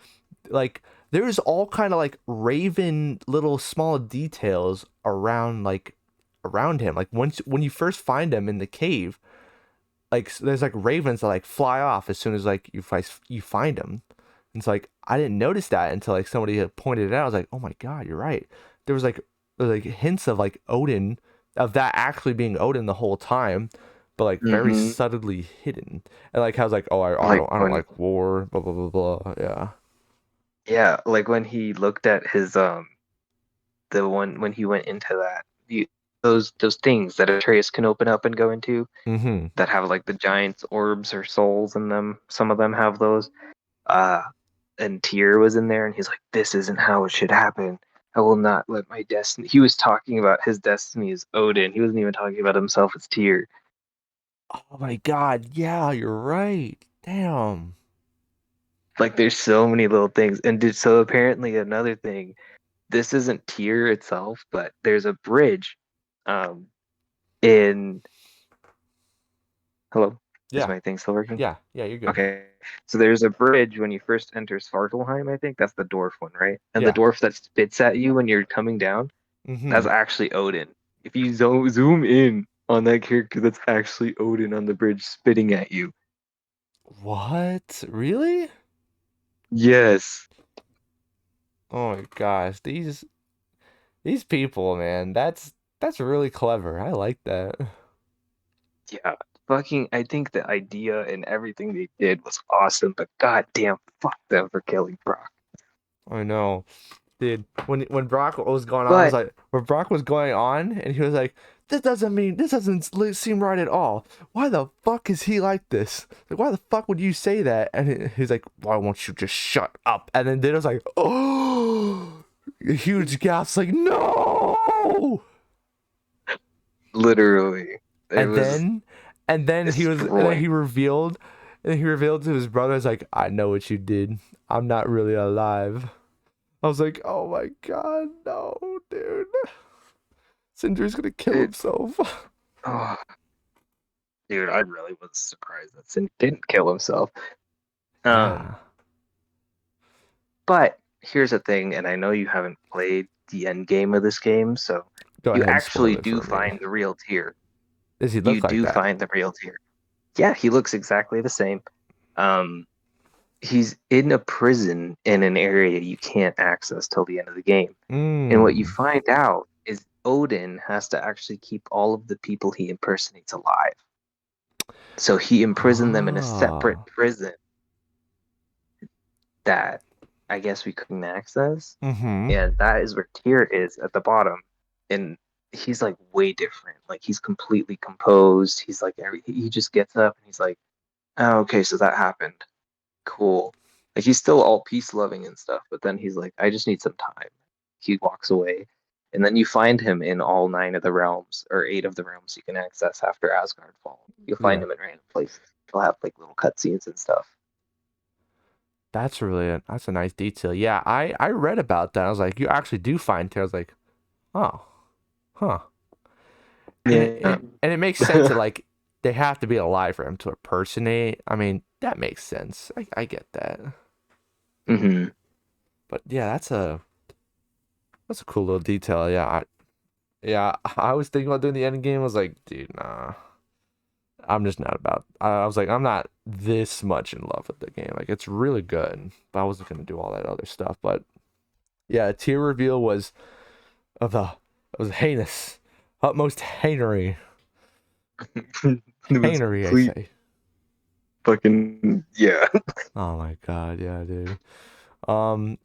like there's all kind of like Raven little small details around him. Like once when you first find him in the cave, like there's like ravens that like fly off as soon as like you find them. And it's like I didn't notice that until like somebody had pointed it out. I was like, oh my god, you're right. There was like hints of like Odin, of that actually being Odin the whole time, but like very hmm subtly hidden. And like I was like, oh, I like don't when like war, blah blah blah blah. Yeah. yeah, like when he looked at his the one when he went into that those things that Atreus can open up and go into Mm-hmm. that have like the giant's orbs or souls in them. Some of them have those. Uh and Tyr was in there and he's like, this isn't how it should happen. I will not let my destiny. He was talking about his destiny as Odin. He wasn't even talking about himself as Tyr. Oh my god, yeah, you're right. Damn. Like there's so many little things. And so apparently another thing, this isn't Tyr itself, but there's a bridge um in hello, is Yeah, my thing still working? yeah, you're good. Okay. So there's a bridge when you first enter Svartalheim, I think. That's the dwarf one, right? And the Yeah. dwarf that spits at you when you're coming down, Mm-hmm. that's actually Odin. If you zoom in on that character, that's actually Odin on the bridge spitting at you. What? Really? Yes. Oh my gosh, these people, man, that's really clever. I like that. Yeah. Fucking, I think the idea and everything they did was awesome, but goddamn, fuck them for killing Brock. I know. Dude, when Brock was going on, I was But like, when Brock was going on, and he was like, this doesn't seem right at all. Why the fuck is he like this? Like, why the fuck would you say that? And he's like, why won't you just shut up? And then Ditto's like, oh, a huge gasp, like, no. literally, it And was then, and then destroying. he revealed to his brothers, like, I know what you did. I'm not really alive. I was like, oh my god, no, dude. Sindri's gonna kill It, himself. oh, dude, I really was surprised that Sin didn't kill himself. Um, Yeah. but here's the thing, and I know you haven't played the end game of this game, so Go you ahead and actually spoil it do for me. find the real Tyr. Does he You look like do that? find the real Tyr. Yeah, he looks exactly the same. Um, he's in a prison in an area you can't access till the end of the game. And what you Mmm. find out is Odin has to actually keep all of the people he impersonates alive. So he imprisoned them in a separate Oh. prison that I guess we couldn't access. Mm-hmm. And that is where Tyr is at the bottom. And he's like way different. Like he's completely composed. He's like he just gets up and he's like, oh, okay, so that happened. Cool. Like he's still all peace loving and stuff, but then he's like, I just need some time. He walks away. And then you find him in all nine of the realms, or eight of the realms you can access after Asgard Fall. You'll find Yeah. him in random places. He'll have like little cutscenes and stuff. That's a nice detail. Yeah, I read about that. I was like, you actually do find Terra. I was like, oh, huh. Yeah. And it makes sense that like they have to be alive for him to impersonate. I mean, that makes sense. I get that. hmm But yeah, that's a cool little detail. Yeah, I was thinking about doing the end game. I was like, dude, nah. I'm just not about. I was like, I'm not this much in love with the game. Like, it's really good, but I wasn't gonna do all that other stuff. But yeah, a tier reveal of the was heinous, utmost hainery, it was hainery. I complete. say. Fucking yeah. Oh my god, yeah, dude. Um,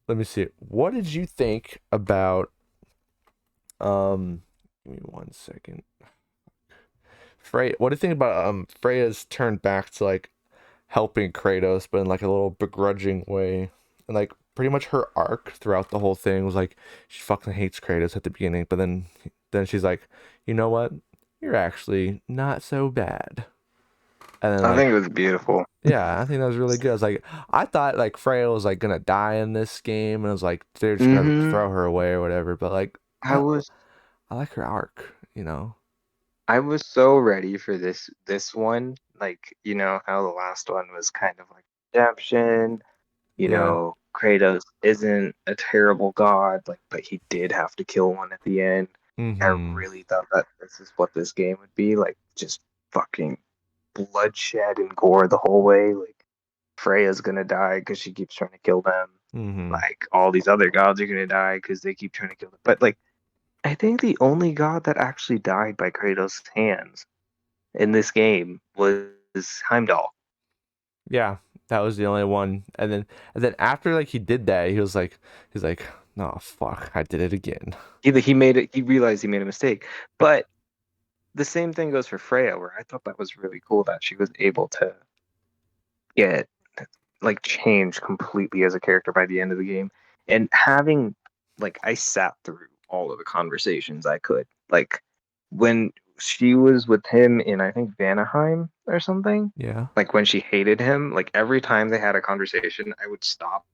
Let me see. What did you think about give me 1 second. Freya, what do you think about Freya's turn back to like helping Kratos, but in like a little begrudging way? And like pretty much her arc throughout the whole thing was like she fucking hates Kratos at the beginning, but then she's like, you know what? You're actually not so bad. And then I like think it was beautiful. yeah, I think that was really good. I was like, I thought like Freya was like gonna die in this game, and I was like, they're just gonna Hmm. throw her away or whatever. But like, I was I like her arc, you know? I was so ready for this one. Like, you know how the last one was kind of like redemption. Yeah. Kratos isn't a terrible god, like, but he did have to kill one at the end. I Mm-hmm. really thought that this is what this game would be, like, just fucking bloodshed and gore the whole way. Like, Freya's gonna die because she keeps trying to kill them. Mm-hmm. Like, all these other gods are gonna die because they keep trying to kill them. But like, I think the only god that actually died by Kratos' hands in this game was Heimdall. Yeah, that was the only one. And then after like he did that, he's like, no, fuck, I did it again. He made it. He realized he made a mistake. But the same thing goes for Freya, where I thought that was really cool that she was able to get like change completely as a character by the end of the game, and having like I sat through all of the conversations I could. Like when she was with him in I think Vanaheim or something. Yeah. Like when she hated him, like every time they had a conversation, I would stop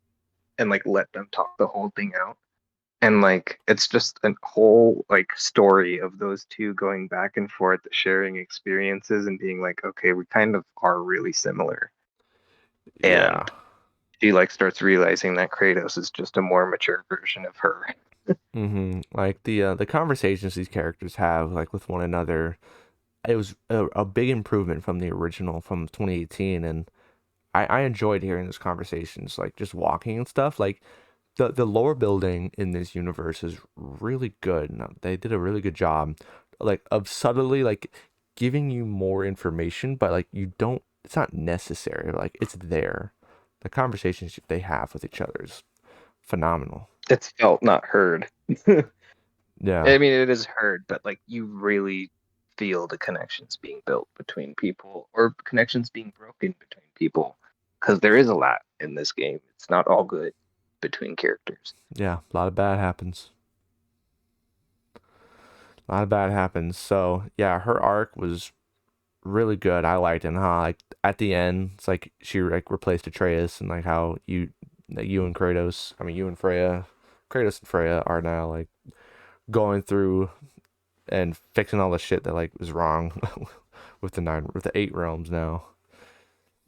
and like let them talk the whole thing out. And like it's just a whole like story of those two going back and forth, sharing experiences and being like, okay, we kind of are really similar. Yeah. And she like starts realizing that Kratos is just a more mature version of her. Mm-hmm. Like the conversations these characters have like with one another, it was a big improvement from the original from 2018, and I enjoyed hearing those conversations, like just walking and stuff. Like the lore building in this universe is really good. No, they did a really good job, like of subtly like giving you more information, but like you don't. It's not necessary. Like it's there. The conversations they have with each other is phenomenal. It's felt not heard. I Yeah, mean, it is heard, but like you really feel the connections being built between people or connections being broken between people because there is a lot in this game. It's not all good between characters. yeah. A lot of bad happens. A lot of bad happens. So yeah, her arc was really good. I liked it. And how like at the end, it's like she like replaced Atreus, and like how you and Kratos, I mean you and Freya, Kratos and Freya are now like going through and fixing all the shit that like was wrong with the eight realms now.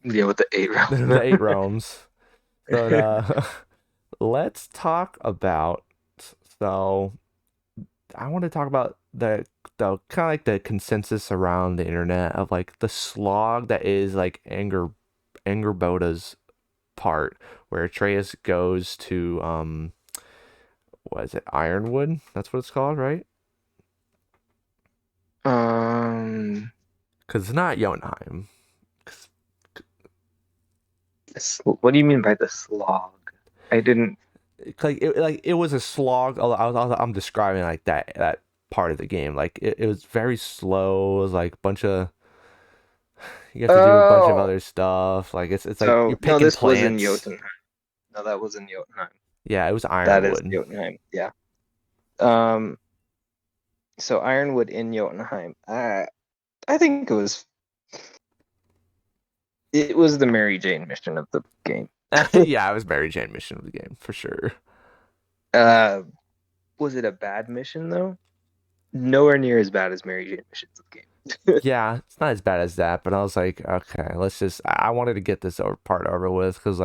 Yeah, with the 8 rounds. The eight realms. But let's talk about so I want to talk about the kind of like the consensus around the internet of like the slog that is like Angerboda's part where Atreus goes to what is it, Ironwood? That's what it's called, right? um, Because it's not Jotunheim. 'Cause, what do you mean by the slog? I didn't. like it was a slog. I'm describing like that part of the game. Like it was very slow. It was like a bunch of you have to do a bunch of Oh, other stuff. Like it's like you're so no, picking this was in plants. Jotunheim. No, that was in Jotunheim. Yeah, it was That is Ironwood. Jotunheim. Yeah. Um. So Ironwood in Jotunheim. I think it was the Mary Jane mission of the game. Yeah, it was Mary Jane mission of the game for sure. Uh, was it a bad mission though? Nowhere near as bad as Mary Jane missions of the game. Yeah, it's not as bad as that, but I was like, okay, let's just. I wanted to get this part over with because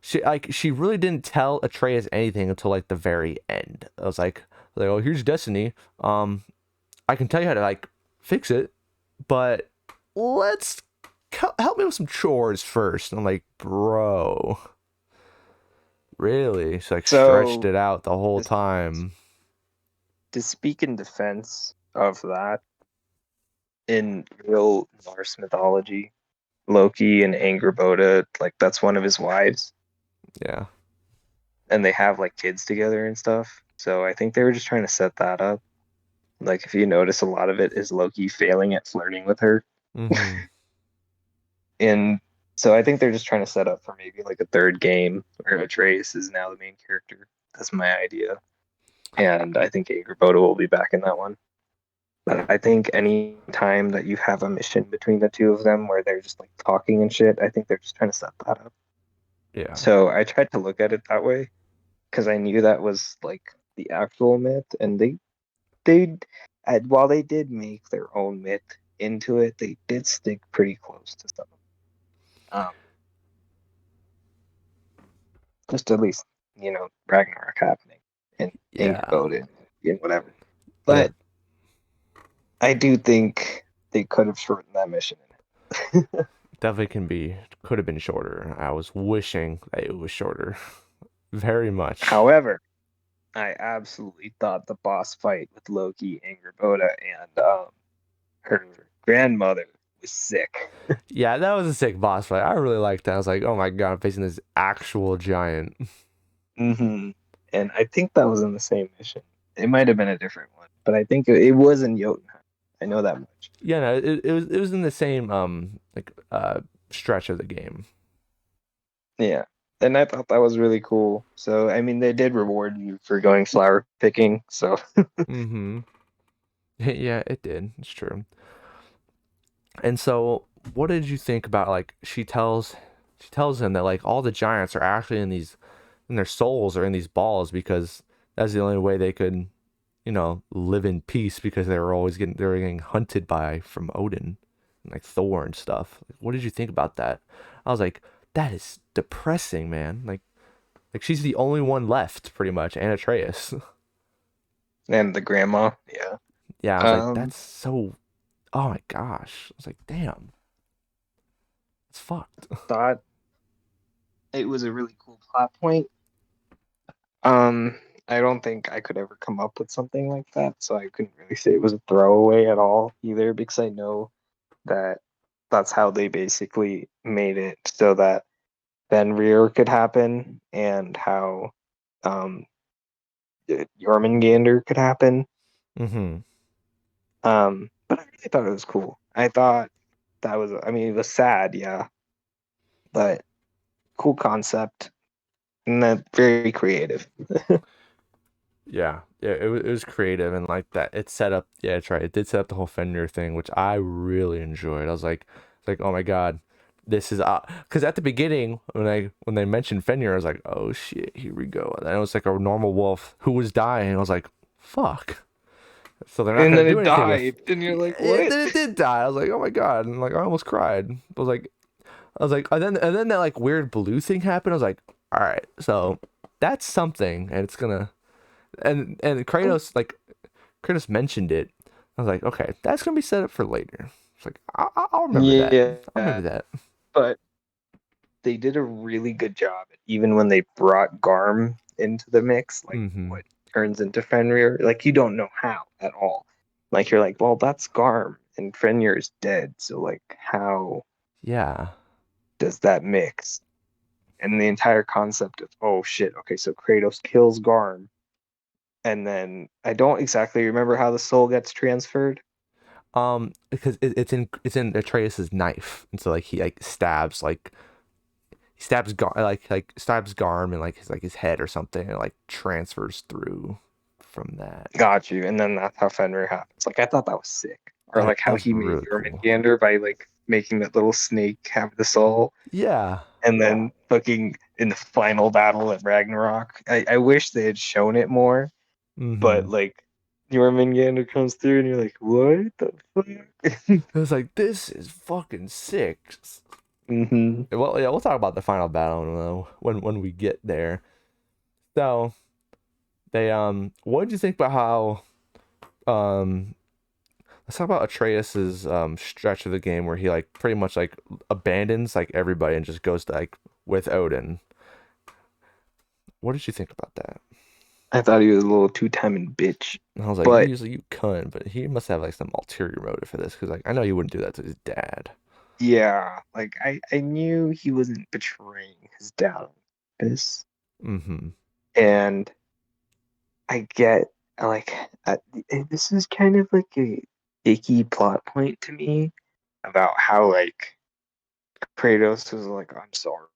she really didn't tell Atreus anything until like the very end. I was like, oh, here's Destiny. Um, I can tell you how to like fix it, but let's help me with some chores first. And I'm like, bro, really? She like stretched So it out the whole to, time. to speak in defense of that, in real Norse mythology, Loki and Angrboda, like that's one of his wives, Yeah. and they have like kids together and stuff. So I think they were just trying to set that up. Like if you notice, a lot of it is Loki failing at flirting with her, Mm-hmm. and so I think they're just trying to set up for maybe like a third game where Atreus is now the main character. That's my idea, and I think Angrboda will be back in that one. But I think any time that you have a mission between the two of them where they're just like talking and shit, I think they're just trying to set that up. Yeah. So I tried to look at it that way because I knew that was like the actual myth, and they while they did make their own myth into it, they did stick pretty close to some. Um, just at least Ragnarok happening and Yeah. Angrboda and whatever. Yeah. But I do think they could have shortened that mission. Definitely could have been shorter. I was wishing that it was shorter. Very much. However, I absolutely thought the boss fight with Loki, Angrboda, and her grandmother was sick. Yeah, that was a sick boss fight. I really liked that. I was like, oh my god, I'm facing this actual giant. And I think that was in the same mission. It might have been a different one, but I think it was in Jotunheim. I know that much. Yeah, no, it was in the same stretch of the game. Yeah. And I thought that was really cool. So, I mean, they did reward you for going flower picking. So, Mm-hmm. Yeah, it did. It's true. And so, what did you think about like she tells him that like all the giants are actually in their souls are in these balls because that's the only way they could, live in peace because they were getting hunted by from Odin and like Thor and stuff. Like, what did you think about that? I was like, that is depressing, man. Like she's the only one left pretty much, and Atreus. and the grandma. Yeah. Yeah, I was like, Um, that's so. Oh my gosh. I was like, damn, it's fucked. thought it was a really cool plot point. Um, I don't think I could ever come up with something like that, so I couldn't really say it was a throwaway at all either, because I know that that's how they basically made it so that Fenrir could happen and how um Jormungandr could happen. Mm-hmm. But I really thought it was cool. I thought that was, I mean, it was sad, yeah, but cool concept and that very creative. Yeah, yeah, it was creative and like that. It set up, yeah, it's right. It did set up the whole Fenrir thing, which I really enjoyed. I was like, oh my god, this is because at the beginning when they mentioned Fenrir, I was like, oh shit, here we go. And then it was like a normal wolf who was dying. I was like, fuck. So they're not And gonna then do it anything with. died, and you're like, It, what? then it did die. I was like, oh my god, and like I almost cried. And then that like weird blue thing happened. I was like, all right, so that's something, and it's gonna and Kratos mentioned it. I was like, okay, that's gonna be set up for later. It's like I'll remember that. I'll remember Yeah, that. but they did a really good job, even when they brought Garm into the mix, like Mm-hmm. what turns into Fenrir. Like you don't know how at all. Like you're like, well, that's Garm, and Fenrir is dead. So like, how Yeah. does that mix? And the entire concept of, oh shit, okay, so Kratos kills Garm, and then I don't exactly remember how the soul gets transferred. Because it's in Atreus's knife, and so like he stabs stabs Garm in his head or something, and like transfers through from that. Got you. And then that's how Fenrir happens. Like I thought that was sick. Or That like how that's he made really cool. Jormungandr by like making that little snake have the soul. Yeah. And then fucking in the final battle at Ragnarok. I wish they had shown it more, Mm-hmm. but like Jormungandr comes through and you're like, what the fuck? It was like this is fucking sick. hmm Well, yeah, we'll talk about the final battle when we get there. So what did you think about how um let's talk about Atreus's stretch of the game where he like pretty much like abandons like everybody and just goes to like with Odin. What did you think about that? I thought he was a little two-timing bitch. And I was like, But usually you couldn't, but he must have like some ulterior motive for this because like I know he wouldn't do that to his dad. Yeah, like I knew he wasn't betraying his dad on purpose, Mm-hmm. and I get like this is kind of like a icky plot point to me about how like Kratos was like, I'm sorry,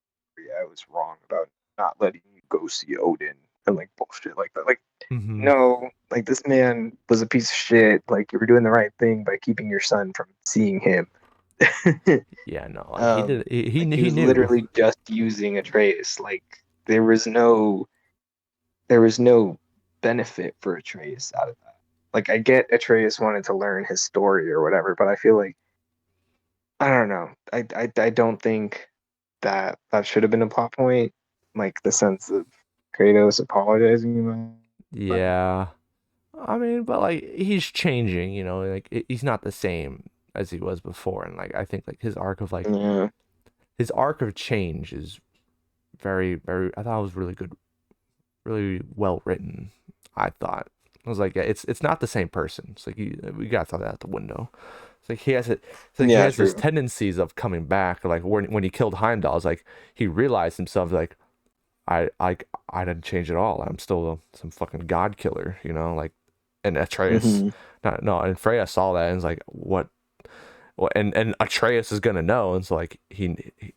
I was wrong about not letting you go see Odin and like bullshit like that. Like, Mm-hmm. no, like this man was a piece of shit. Like you were doing the right thing by keeping your son from seeing him. Yeah, no, like he did. Like he He was knew. literally just using Atreus. Like there was no benefit for Atreus out of that. Like I get Atreus wanted to learn his story or whatever, but I feel like I don't know. I don't think that should have been a plot point, like the sense of Kratos apologizing about it. Yeah, I mean, but like he's changing. Like he's not the same as he was before, and like I think like Yeah. his arc of change is very, very. I thought it was really good, really well written. I thought. I was like, yeah, it's not the same person. It's like we got to throw that out the window. It's like he has it. It's like he Yeah, has his true. tendencies of coming back. Like when he killed Heimdall, it's like he realized himself like I didn't change at all. I'm still some fucking god killer. Like and Atreus, Hmm. not no, and Freya saw that and was like, what? Well, and Atreus is gonna know, and so like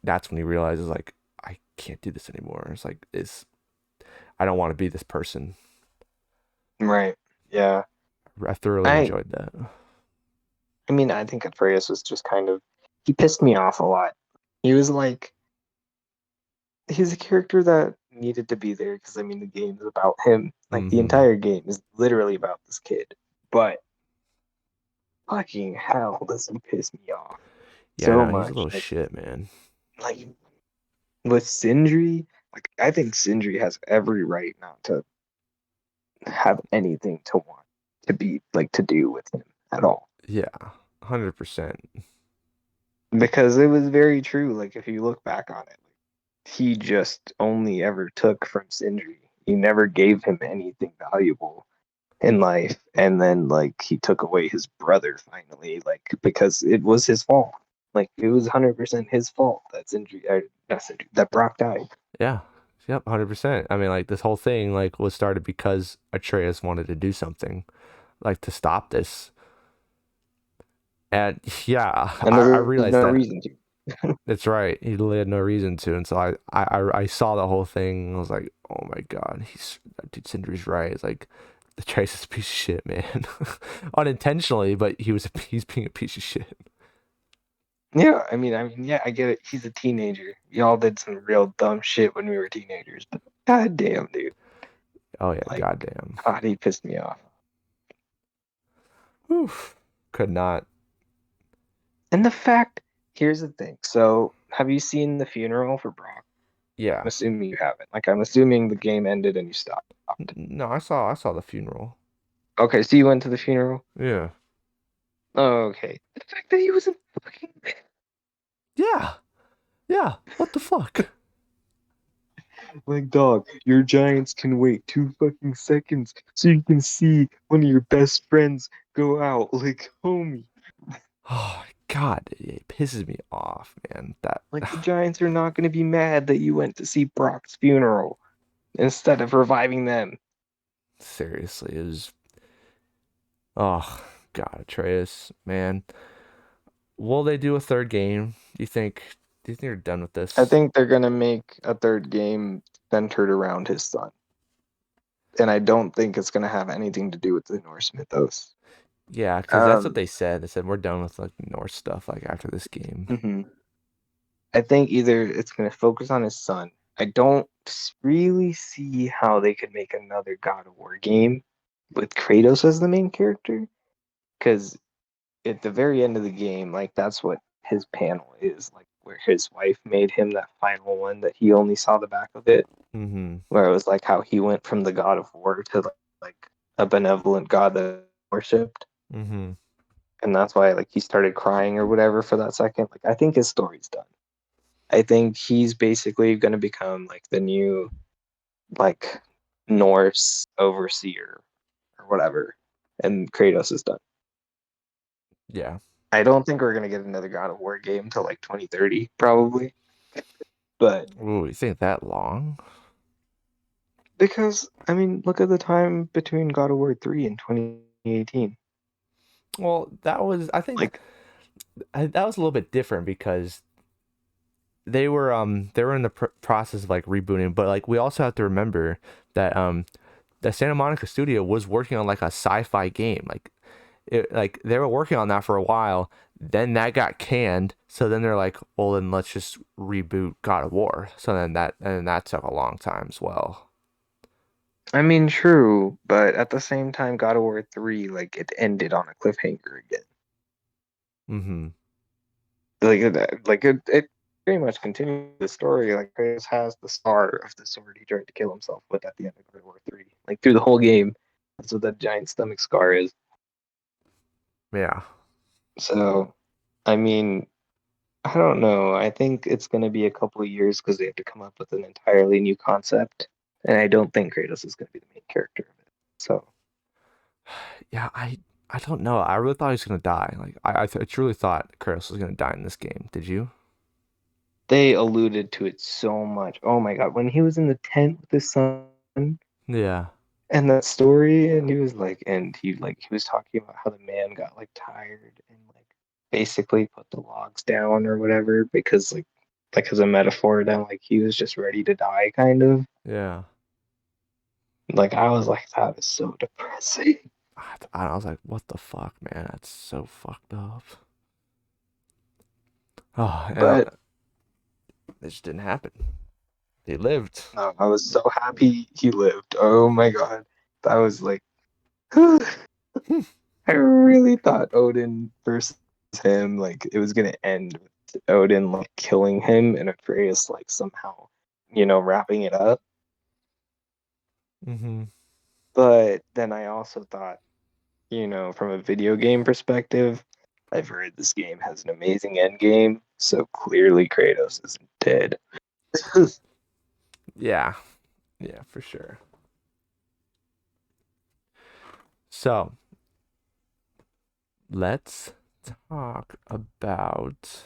that's when he realizes like I can't do this anymore. It's like I don't want to be this person. Right. Yeah. I thoroughly I enjoyed that. I mean, I think Atreus was just kind of he pissed me off a lot. He was like he's a character that needed to be there because I mean the game is about him. Like the Mm-hmm. entire game is literally about this kid. But fucking hell, does he piss me off Yeah, so no, he's a much. little shit, man. Like with Sindri, like I think Sindri has every right not to have anything to want to be like to do with him at all. Yeah, 100%. Because it was very true. Like if you look back on it, he just only ever took from Sindri. He never gave him anything valuable in life. And then like he took away his brother finally, like because it was his fault. Like it was 100% his fault that that Brock died. Yeah, yep, 100%. I mean, like this whole thing like was started because Atreus wanted to do something like to stop this, and yeah, And I there was realized no that. reason to. That's right. He really had no reason to, and so I saw the whole thing. And I was like, oh my god, that dude Sindri's right. It's like the Trace is a piece of shit, man. Unintentionally, but he's being a piece of shit. Yeah, yeah, I get it. He's a teenager. We all did some real dumb shit when we were teenagers, but god damn, dude. Oh yeah, Like, goddamn. God, he pissed me off. Oof. Could not. And the fact, here's the thing. So, have you seen the funeral for Brock? I'm Yeah. assuming you haven't. Like, I'm assuming the game ended and you stopped. No, I saw the funeral. Okay, so you went to the funeral? Yeah. Oh, okay. The fact that he was in fucking. Yeah. Yeah. What the fuck? Like, dog, your Giants can wait 2 fucking seconds so you can see one of your best friends go out. Like, homie. Oh my god, it pisses me off, man. That Like, the Giants are not going to be mad that you went to see Brock's funeral instead of reviving them. seriously is oh god, Atreus, man. Will they do a third game? Do you think they're done with I this? think they're going to make a third game centered around his son. And I don't think it's going to have anything to do with the Norse mythos. Yeah, because that's what Um, they said. They said we're done with like Norse stuff like after this game. mhm. I think either it's going to focus on his son. I don't really see how they could make another God of War game with Kratos as the main character, because at the very end of the game, like that's what his panel is, like where his wife made him that final one that he only saw the back of it, Mm-hmm. where it was like how he went from the God of War to like a benevolent God that worshipped. Mm-hmm. And that's why like he started crying or whatever for that second. Like I think his story's done. I think he's basically going to become like the new like Norse overseer or whatever, and Kratos is done. Yeah. I don't think we're gonna get another God of War game till like 2030, probably. But Ooh, you think that long? because I mean, look at the time between God of War 3 and 2018. Well, that was I think Like, that was a little bit different because they were in the process of like rebooting, but like we also have to remember that the Santa Monica studio was working on like a sci-fi game. Like they were working on that for a while. Then that got canned. So then they're like, well, then let's just reboot God of War. So then that took a long time as well. I mean, true, but at the same time, God of War 3, like, it ended on a cliffhanger again. Mm-hmm. Like it pretty much continued the story. Like Kratos has the scar of the sword he tried to kill himself with at the end of God of War 3. Like through the whole game, that's what that giant stomach scar is. Yeah. So, I mean, I don't know. I think it's going to be a couple of years because they have to come up with an entirely new concept, and I don't think Kratos is going to be the main character of it. So Yeah, I don't know. I really thought he was gonna die. Like I truly thought Kratos was gonna die in this game. Did you? they alluded to it so much. Oh my God, when he was in the tent with his son Yeah. and that story, and he was like, and he was talking about how the man got like tired and like basically put the logs down or whatever because like as a metaphor, then like he was just ready to die, kind of. Yeah. Like I was like, that is so depressing. I was like, what the fuck, man? That's so fucked up. Oh, and But it just didn't happen. He lived. no, I was so happy he lived. Oh my God, that was like, I really thought Odin versus him, like it was gonna end with Odin like killing him and Atreus like somehow, wrapping it up. Mm-hmm. But then I also thought, from a video game perspective, I've heard this game has an amazing end game, so clearly Kratos isn't dead. Yeah. Yeah, for sure. So let's talk about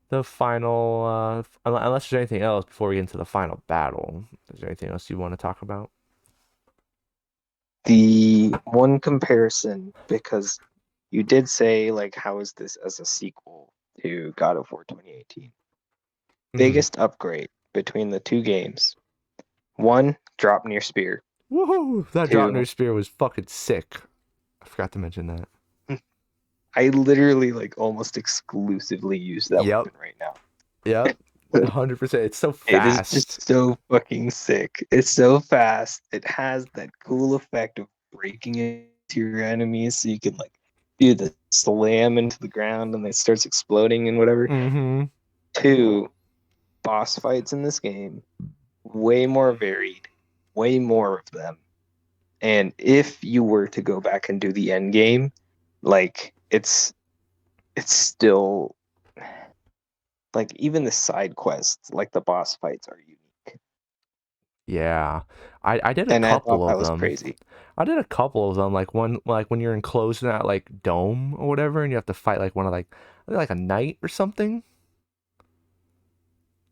the final. Unless there's anything else before we get into the final battle. Is there anything else you want to talk about? The one comparison, because you did say, like, how is this as a sequel to God of War 2018? Mm-hmm. Biggest upgrade between the two games. One, drop near spear. Woohoo! That drop near Two, spear was fucking sick. I forgot to mention that. I literally like almost exclusively use that Yep. weapon right now. Yep. 100%. It's so It is fast. just so fucking sick. It's so fast. It has that cool effect of breaking into your enemies so you can like do the slam into the ground and it starts exploding and whatever. Mm-hmm. Two, boss fights in this game, way more varied, way more of them. And if you were to go back and do the end game, like it's still like even the side quests, like the boss fights are unique. Yeah. I did a And I couple thought that of was them. crazy. I did a couple of them, like when you're enclosed in that like dome or whatever, and you have to fight like one of like a knight or something.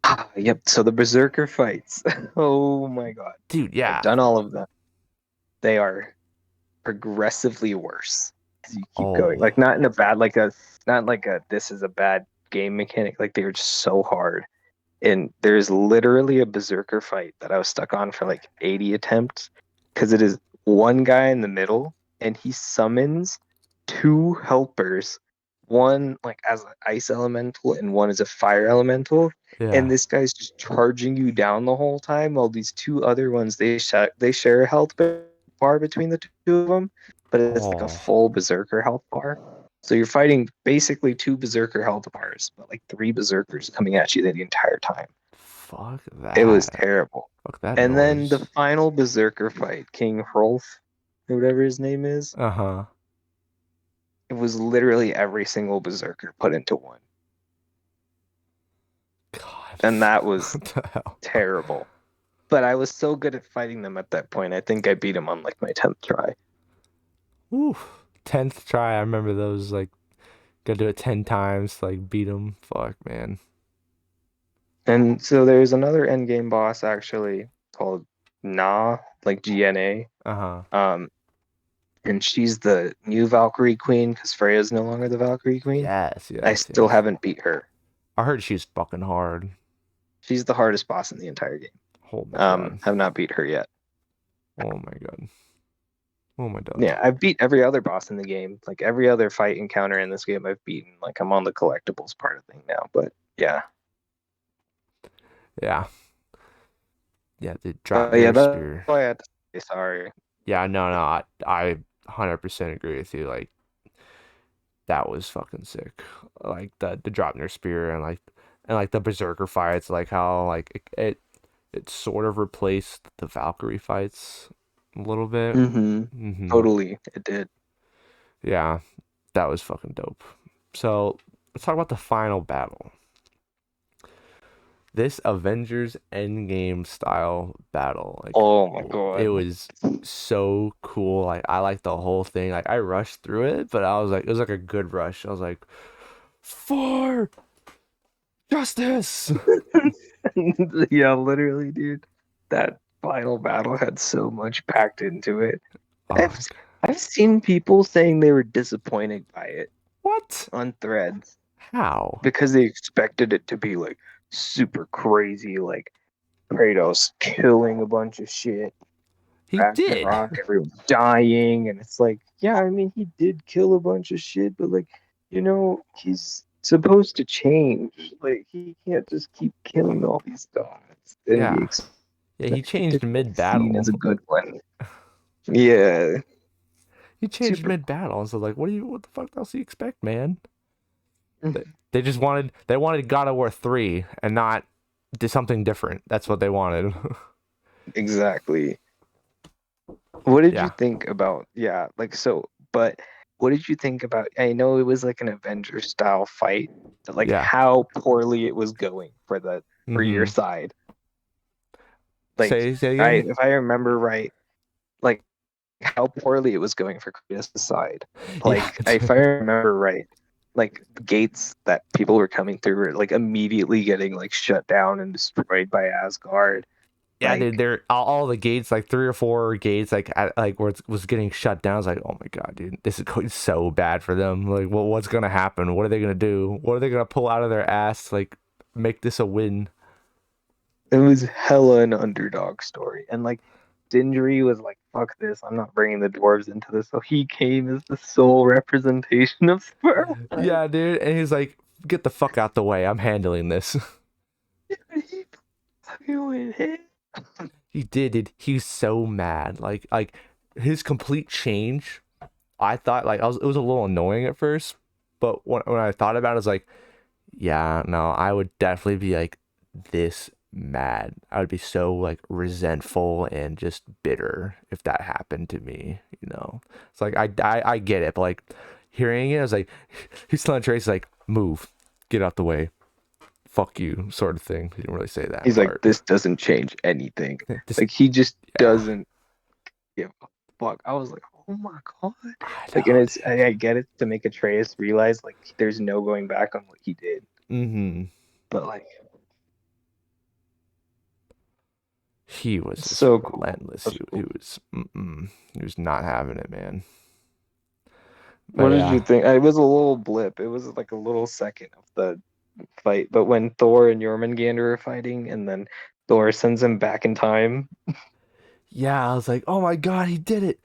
Ah, yep. So the Berserker fights. Oh my God. Dude, I've yeah. done all of them. They are progressively worse as you keep going. Oh, Like not in a bad, not like a this is a bad game mechanic. Like they are just so hard. And there's literally a Berserker fight that I was stuck on for like 80 attempts because it is one guy in the middle and he summons two helpers, one like as an ice elemental and one as a fire elemental. And yeah. this guy's just charging you down the whole time while these two other ones they share a health bar between the two of them, but it's like a Oh, full Berserker health bar. So you're fighting basically two Berserker health bars, but like three Berserkers coming at you the entire time. fuck It was that. terrible. Fuck that And then the noise. final Berserker fight, King Hrolf, or whatever his name is, Uh-huh. it was literally every single Berserker put into one. God, And that was what the hell? terrible. But I was so good at fighting them at that point. I think I beat him on like my 10th try. Ooh. 10th try. I remember those like Gotta do it 10 times to, like, beat him. Fuck, man. And so there's another endgame boss actually called Na, like GNA. Uh-huh. Um, and she's the new Valkyrie Queen because Freya's no longer the Valkyrie Queen. Yes, I yes, still yes. haven't beat her. I heard she's fucking hard. She's the hardest boss in the entire game. Oh my god. Have not beat her yet. Oh my god. Oh my god. Yeah, I've beat every other boss in the game. Like every other fight encounter in this game, I've beaten. Like I'm on the collectibles part of thing now. But yeah, Yeah. Yeah, the yeah, Draupnir that's spear. why I had to say sorry. Yeah, no, I 100% agree with you. Like, that was fucking sick. Like the Draupnir spear and like the Berserker fights, like how like it sort of replaced the Valkyrie fights a little bit. Mm-hmm. Hmm. Totally, it did. Yeah, that was fucking dope. So let's talk about the final battle. This Avengers Endgame style battle, like, Oh my it god. was so cool. Like, I liked the whole thing. Like, I rushed through it, but I was like, it was like a good rush. I was like, for justice. Yeah, literally, dude. That final battle had so much packed into it. Oh, I've I've seen people saying they were disappointed by it what? on threads How? because they expected it to be like super crazy, like Kratos killing a bunch of shit, He did. Ragnarok, everyone dying, and it's like, yeah, I mean, he did kill a bunch of shit, but like, he's supposed to change. Like, he can't just keep killing all these gods and be Yeah. Yeah, he expected to changed be seen mid-battle. as a good one. Yeah, He changed super. mid-battle. So like, what the fuck else do you expect, man? They just wanted God of War 3 and not do something different. That's what they wanted. Exactly. What did you Yeah. think about, yeah, like, so, but what did you think about, I know it was like an Avengers style fight, but like Yeah. how poorly it was going for your Mm-hmm. side. Like, Say again? if I remember right, like how poorly it was going for Kratos' side. Yeah, Like, if I dude. remember right, like the gates that people were coming through were like immediately getting like shut down and destroyed by Asgard. Yeah, dude. Like, They're all the gates, like 3 or 4 gates, like where it was getting shut down. I was like, oh my god, dude, this is going so bad for them. Like, well, what's gonna happen? What are they gonna do? What are they gonna pull out of their ass to, like, make this a win? it was hella an underdog story. And like Dindri was like, fuck this, I'm not bringing the dwarves into this. So he came as the sole representation of Sparta. Yeah, dude. And he's like, get the fuck out the way. I'm handling this. He fucking went hit. He did, dude. He's so mad. Like his complete change. I thought, like, it was a little annoying at first, but when I thought about it, I was like, yeah, no, I would definitely be like this mad. I would be so, like, resentful and just bitter if that happened to me. It's like I get it, but like hearing it, I was like, he's telling Trace, like, move, get out the way, fuck you, sort of thing. He didn't really say that He's like, part. this doesn't change anything. Just, Like, he just yeah, doesn't give a fuck. I was like, oh my god. I Like, and know, I get it to make Atreus realize like there's no going back on what he did. dude. Mm-hmm. But like, He was it's just so cool. relentless. That's cool. He was not having it, man. But What did you yeah, think? It was a little blip. It was like a little second of the fight. But when Thor and Jormungandr are fighting, and then Thor sends him back in time. yeah, I was like, oh my god, he did it.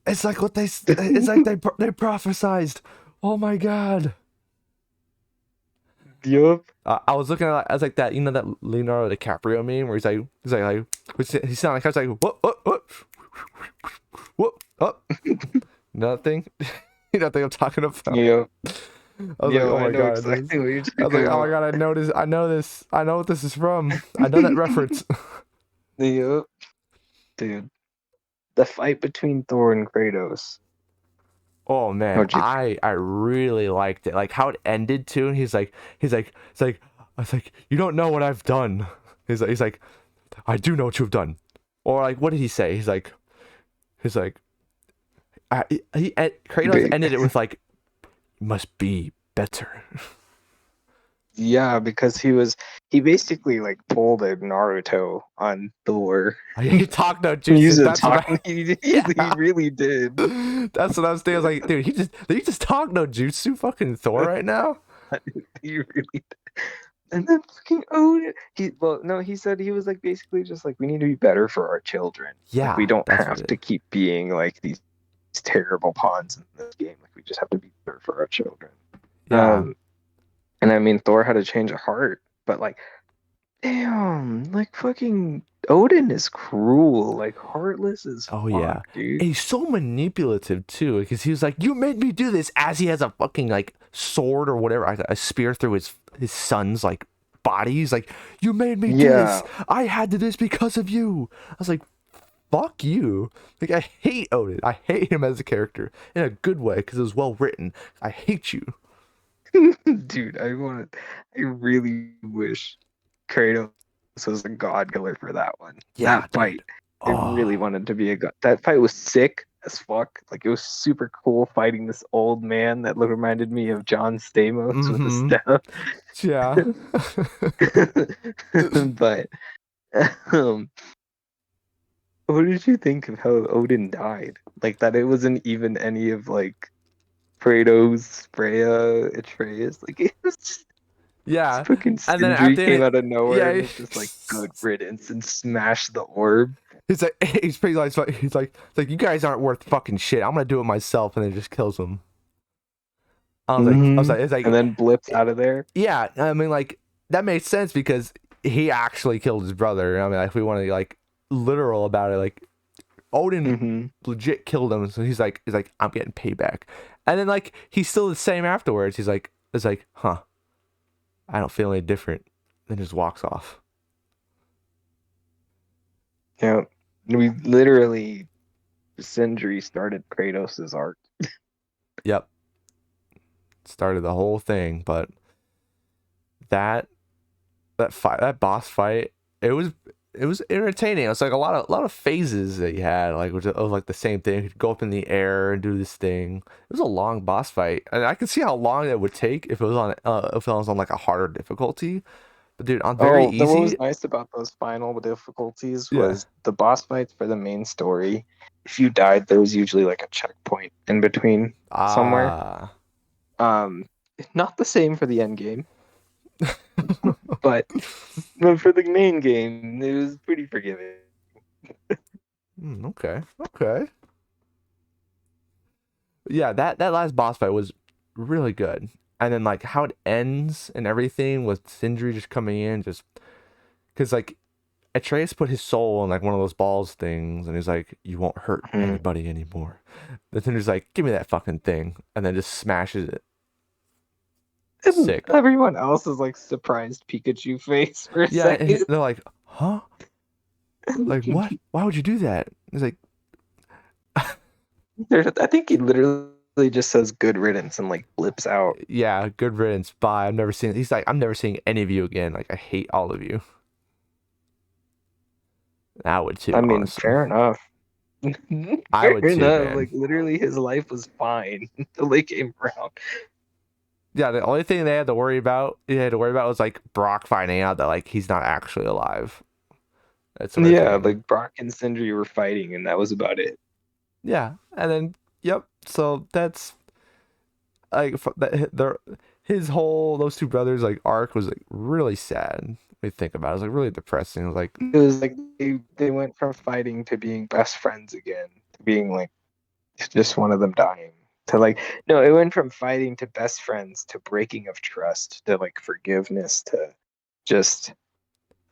It's like it's like they prophesized. Oh my god. Yup. I was looking at, I was like, that, that Leonardo DiCaprio meme where he sounded like, I was like, what, up, nothing. You know what I'm talking about? Yup. I was like, Yo, oh I my know god, exactly what you're I was talking like, oh my about. god, I know this, I know what this is from. I know that reference. Yup. Dude, the fight between Thor and Kratos. Oh man, How'd you think? I really liked it. Like how it ended too. And it's like, I was like, you don't know what I've done. He's like, I do know what you've done. Or like, what did he say? He's like, Kratos Big. ended it with like, must be better. Yeah, because he basically like pulled a Naruto on Thor. He talked no He jutsu. used to That's what talk. I. He Yeah. really did. That's what I was thinking. I was like, dude, he just talk no jutsu fucking Thor right now. He really did. And then fucking Odin. He said he was like basically just like we need to be better for our children. Like we Yeah, don't that's what have it to is. keep being like these terrible pawns in this game. Like we just have to be better for our children. Yeah. Um, and I mean Thor had a change of heart, but like damn, like fucking Odin is cruel, like heartless as Oh fuck, yeah. dude. And he's so manipulative too, because he was like, "You made me do this," as he has a fucking like sword or whatever, a spear through his son's like body. He's like, "You made me do this. Yeah. I had to do this because of you." I was like, "Fuck you!" Like I hate Odin. I hate him as a character in a good way because it was well written. I hate you. Dude, I really wish Kratos was a god killer for that one. Yeah, That fight. dude. I really Oh, wanted to be a god. That fight was sick as fuck. Like it was super cool fighting this old man that reminded me of John Stamos with the mm-hmm. staff. Yeah. But um what did you think of how Odin died? Like that it wasn't even any of like Kratos, Freya, Atreus. Like it was just Yeah. fucking And then at Sindri the end, came out of nowhere and yeah. was just like good riddance and smashed the orb. He's like, he's pretty like, you guys aren't worth fucking shit. I'm gonna do it myself, and then just kills him. Mm-hmm. It's And like, then blips out of there. yeah. I mean, like that makes sense because he actually killed his brother. I mean, like, if we want to be like literal about it, like Odin Mm-hmm. legit killed him. So he's like, I'm getting payback. And then like he's still the same afterwards. It's like, huh? I don't feel any different. Then just walks off. Yeah. We literally Sindri started Kratos' arc. Yep, started the whole thing. But that that boss fight, it was entertaining. It was like a lot of phases that you had, like which of like the same thing. You'd go up in the air and do this thing. It was a long boss fight, and I could see how long that would take if it was on like a harder difficulty. But dude, on very Oh, what easy, was nice about those final difficulties yeah. was the boss fights for the main story. If you died, there was usually like a checkpoint in between somewhere. Ah, Um, not the same for the end game, but for the main game, it was pretty forgiving. okay, okay. Yeah, that last boss fight was really good. And then like how it ends and everything with Sindri just coming in, just because like Atreus put his soul in like one of those balls things, and he's like, "You won't hurt Mhm. anybody anymore." The Tinder's like, "Give me that fucking thing," and then just smashes it. And Sick. everyone else is like surprised Pikachu face for a Yeah, and second. they're like, "Huh? Like what? Why would you do that?" He's like, I think he literally just says "good riddance" and like blips out. "Yeah, good riddance. Bye. I've never seen." He's like, "I'm never seeing any of you again. Like I hate all of you." I would I too, mean, honestly. fair enough. I Fair would too, enough. Like man. literally, his life was fine until they came around. Yeah, the only thing they had to worry about was like Brock finding out that like he's not actually alive. That sort of Yeah, thing. like Brock and Sindri were fighting, and that was about it. Yeah, and then yep. So that's like that. His whole those two brothers like arc was like really sad. When you think about it, it was like really depressing. It was like, It was like they went from fighting to being best friends again, to being like just one of them dying. To like no, it went from fighting to best friends to breaking of trust to like forgiveness to just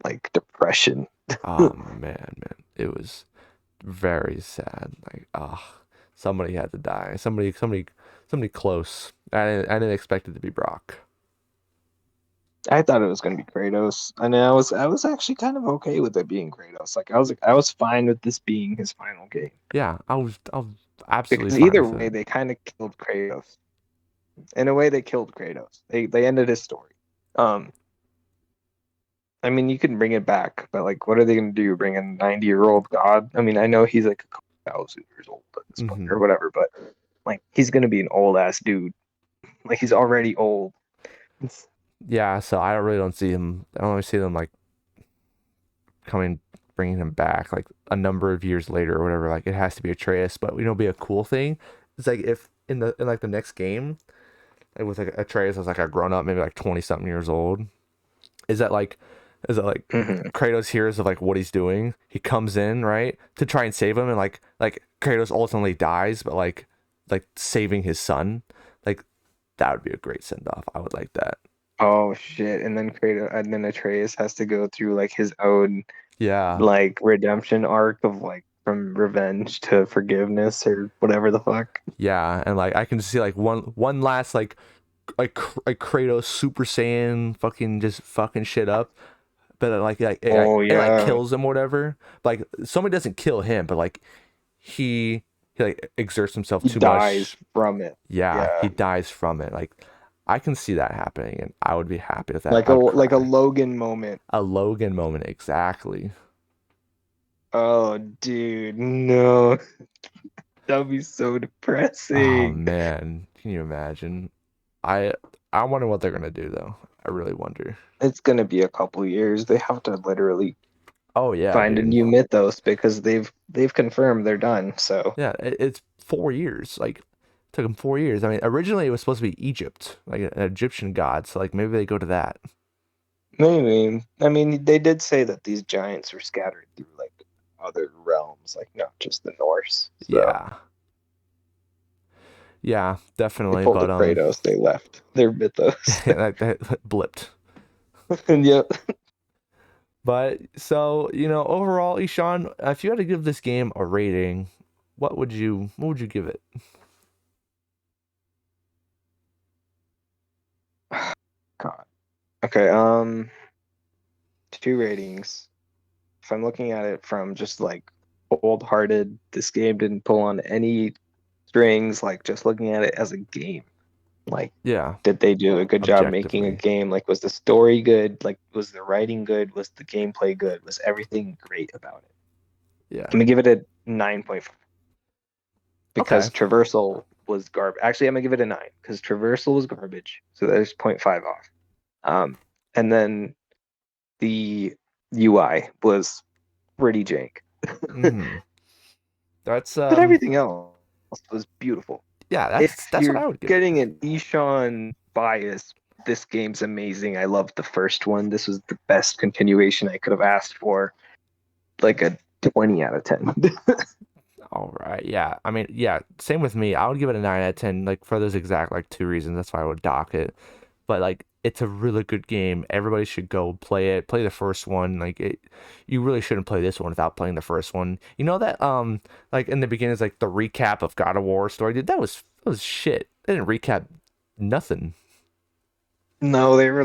like depression. oh man, it was very sad. Like, somebody had to die. Somebody close. I didn't expect it to be Brock. I thought it was gonna be Kratos, and I was actually kind of okay with it being Kratos. Like I was fine with this being his final game Yeah, I was absolutely because fine either with way it. they kind of killed Kratos. In a way, they killed Kratos. They ended his story. Um, I mean, you can bring it back, but like, what are they gonna do? Bring a 90-year-old god? I mean, I know he's like a couple thousand years old at this point Hmm. or whatever, but like, he's gonna be an old ass dude. Like he's already old. It's, Yeah, so I really don't see him. I don't really see them like coming, bringing him back like a number of years later or whatever. Like it has to be Atreus, but be a cool thing. It's like if in like the next game, it was like Atreus was like a grown up, maybe like 20 something years old. Is that like, is it like mhm. Kratos hears of like what he's doing? He comes in right to try and save him, and like Kratos ultimately dies, but like saving his son, like that would be a great send off. I would like that. Oh shit! And then Kratos, and then Atreus has to go through like his own Yeah, like redemption arc of like from revenge to forgiveness or whatever the fuck. yeah, and like I can see like one last like Kratos Super Saiyan fucking just fucking shit up, but Oh it like yeah, kills him or whatever. Like somebody doesn't kill him, but like he like exerts himself he too dies much. from it. Yeah, he Yeah, dies from it. Like I can see that happening, and I would be happy with that. like I would a cry. Logan moment. A Logan moment, exactly. Oh dude, no, that would be so Oh depressing. man, can you imagine? I I wonder what they're gonna do though. I really wonder. It's gonna be a couple years. They have to literally Oh yeah, find a dude. new mythos because they've confirmed they're done. So Yeah, it's 4 years. Like, took them 4 years. I mean, originally it was supposed to be Egypt, like an Egyptian god. So like maybe they go to that. maybe I mean they did say that these giants were scattered through like other realms, like not just the Norse. So Yeah, yeah, they definitely. pulled a But Kratos, they left their mythos. that blipped. And yep. But so overall, Ishan, if you had to give this game a rating, what would you give it? God. Okay, two ratings. If I'm looking at it from just like cold-hearted, this game didn't pull on any strings, like just looking at it as a game. Like, Yeah, did they do a good job making a objectively. game? Like, was the story good? Like, was the writing good? Was the gameplay good? Was everything great about it? Yeah. I'm gonna give it a 9.5 Okay. because traversal was garbage. Actually, I'm gonna give it a 9 because traversal was garbage. So there's zero point 0.5 off. And then the UI was pretty jank. Mm-hmm. That's But everything else was beautiful. yeah, that's If that's what you're I would give it. getting an Ishan bias, this game's amazing. I loved the first one. This was the best continuation I could have asked for. Like a 20 out of 10. All right. Yeah. I mean, yeah, same with me. I would give it a 9 out of 10, like for those exact like two reasons. That's why I would dock it. But like it's a really good game. Everybody should go play it. Play the first one. You really shouldn't play this one without playing the first one. You know that like in the beginning is like the recap of God of War story. Dude, that was shit. They didn't recap nothing. No, they were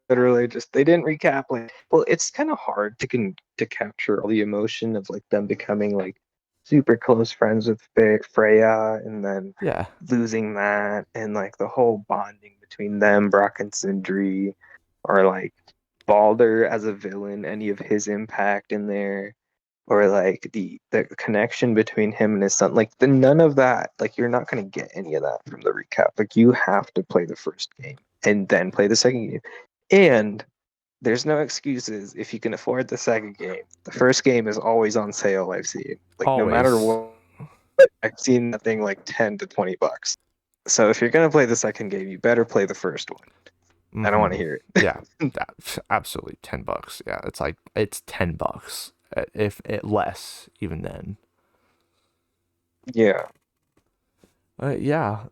literally just they didn't recap like well, it's kind of hard to capture all the emotion of like them becoming like super close friends with Freya and then Yeah. losing that and like the whole bonding between them, Brock and Sindri, or like Balder as a villain, any of his impact in there, or like the connection between him and his son. Like the none of that, like you're not gonna get any of that from the recap. Like you have to play the first game and then play the second game. And there's no excuses if you can afford the second game. The first game is always on sale, I've seen. Like no matter Always. what, I've seen that thing like 10 to 20 bucks. So if you're gonna play the second game, you better play the first one. I don't want to Mm-hmm. hear Yeah. it. That's absolutely $10. Yeah. It's like it's $10. If it less even then. Yeah. Yeah.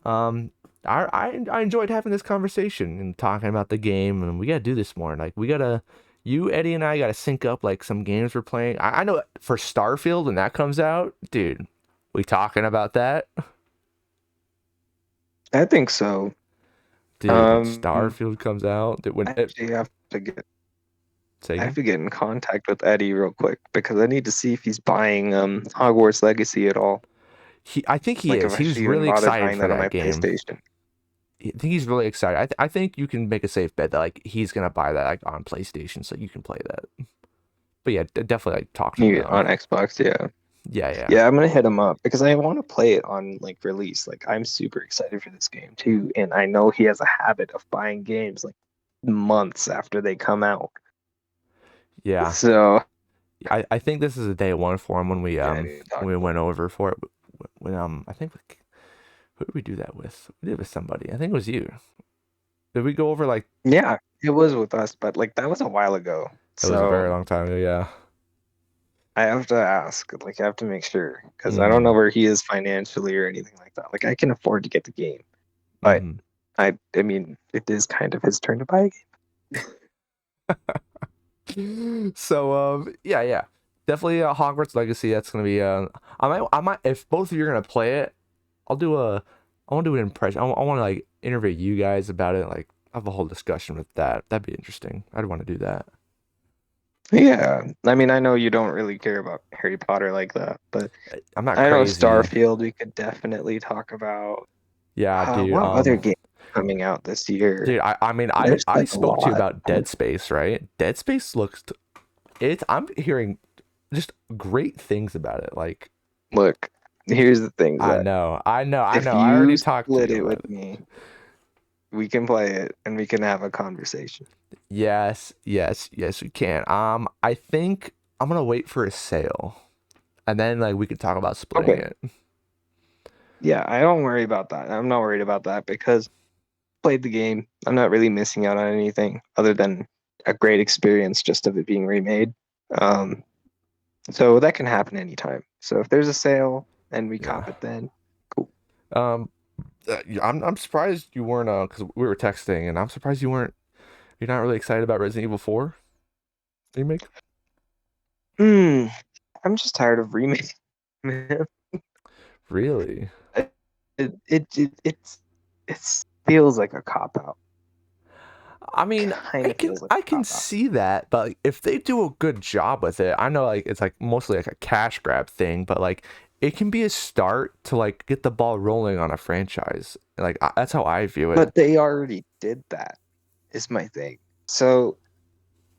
I enjoyed having this conversation and talking about the game, and we gotta do this more. Like you, Eddie, and I gotta sync up like some games we're playing. I know for Starfield when that comes out, dude. We talking about that, I think so. dude? When Um Starfield comes out, I actually have to get say I have again. to get in contact with Eddie real quick because I need to see if he's buying Hogwarts Legacy at all. I think he Like if is. I He was should even really bother excited buying for that on that my game. PlayStation. I think he's really excited. I think you can make a safe bet that like he's gonna buy that like on PlayStation so you can play that. But yeah, definitely like talk to him Maybe though. on Xbox, yeah. Yeah, yeah, Yeah, I'm gonna hit him up because I want to play it on like release. Like I'm super excited for this game too, and I know he has a habit of buying games like months after they come out. yeah. So I think this is a day one for him yeah, I need to talk when we to him. went over for it. When I think like, who did we do that with? We did it with somebody. I think it was you. Did we go over like Yeah, it was with us, but like that was a while ago. it was a very So long time ago? Yeah. I have to ask, like I have to make sure because I don't know Mm. where he is financially or anything like that. Like I can afford to get the game, but Mm-hmm. I mean it is kind of his turn to buy a game. So yeah, yeah. Definitely Hogwarts Legacy. That's gonna be I might if both of you are gonna play it, I'll do a I want to do an impression. I want to like interview you guys about it, like have a whole discussion with that. That'd be interesting. I'd want to do that. Yeah, I mean I know you don't really care about Harry Potter like that, but I'm not I know crazy. Starfield we could definitely talk about. Yeah, dude. What other game coming out this year? Dude, I mean I There's I like a spoke to you lot. about Dead Space, right? Dead Space looks it's I'm hearing just great things about it. Like Look, here's the thing, I Zach. know, I know, I If know. I already you talked to split you it about with it. me, we can play it and we can have a conversation. Yes, yes, yes, we can. I think I'm gonna wait for a sale, and then like we could talk about splitting Okay. it. Yeah, I don't worry about that. I'm not worried about that because I played the game. I'm not really missing out on anything other than a great experience just of it being remade. Um, so that can happen anytime. So if there's a sale and we Yeah. cop it then, cool. Um, I'm surprised you weren't because we were texting, and I'm surprised you weren't. You're not really excited about Resident Evil 4 remake. Hmm. I'm just tired of remakes, man. Really? It it feels like a cop out. I mean, Kind of feels like I a can cop out. see that, but like, if they do a good job with it, I know like it's like mostly like a cash grab thing, but like it can be a start to like get the ball rolling on a franchise. Like that's how I view it. But they already did that, is my thing. So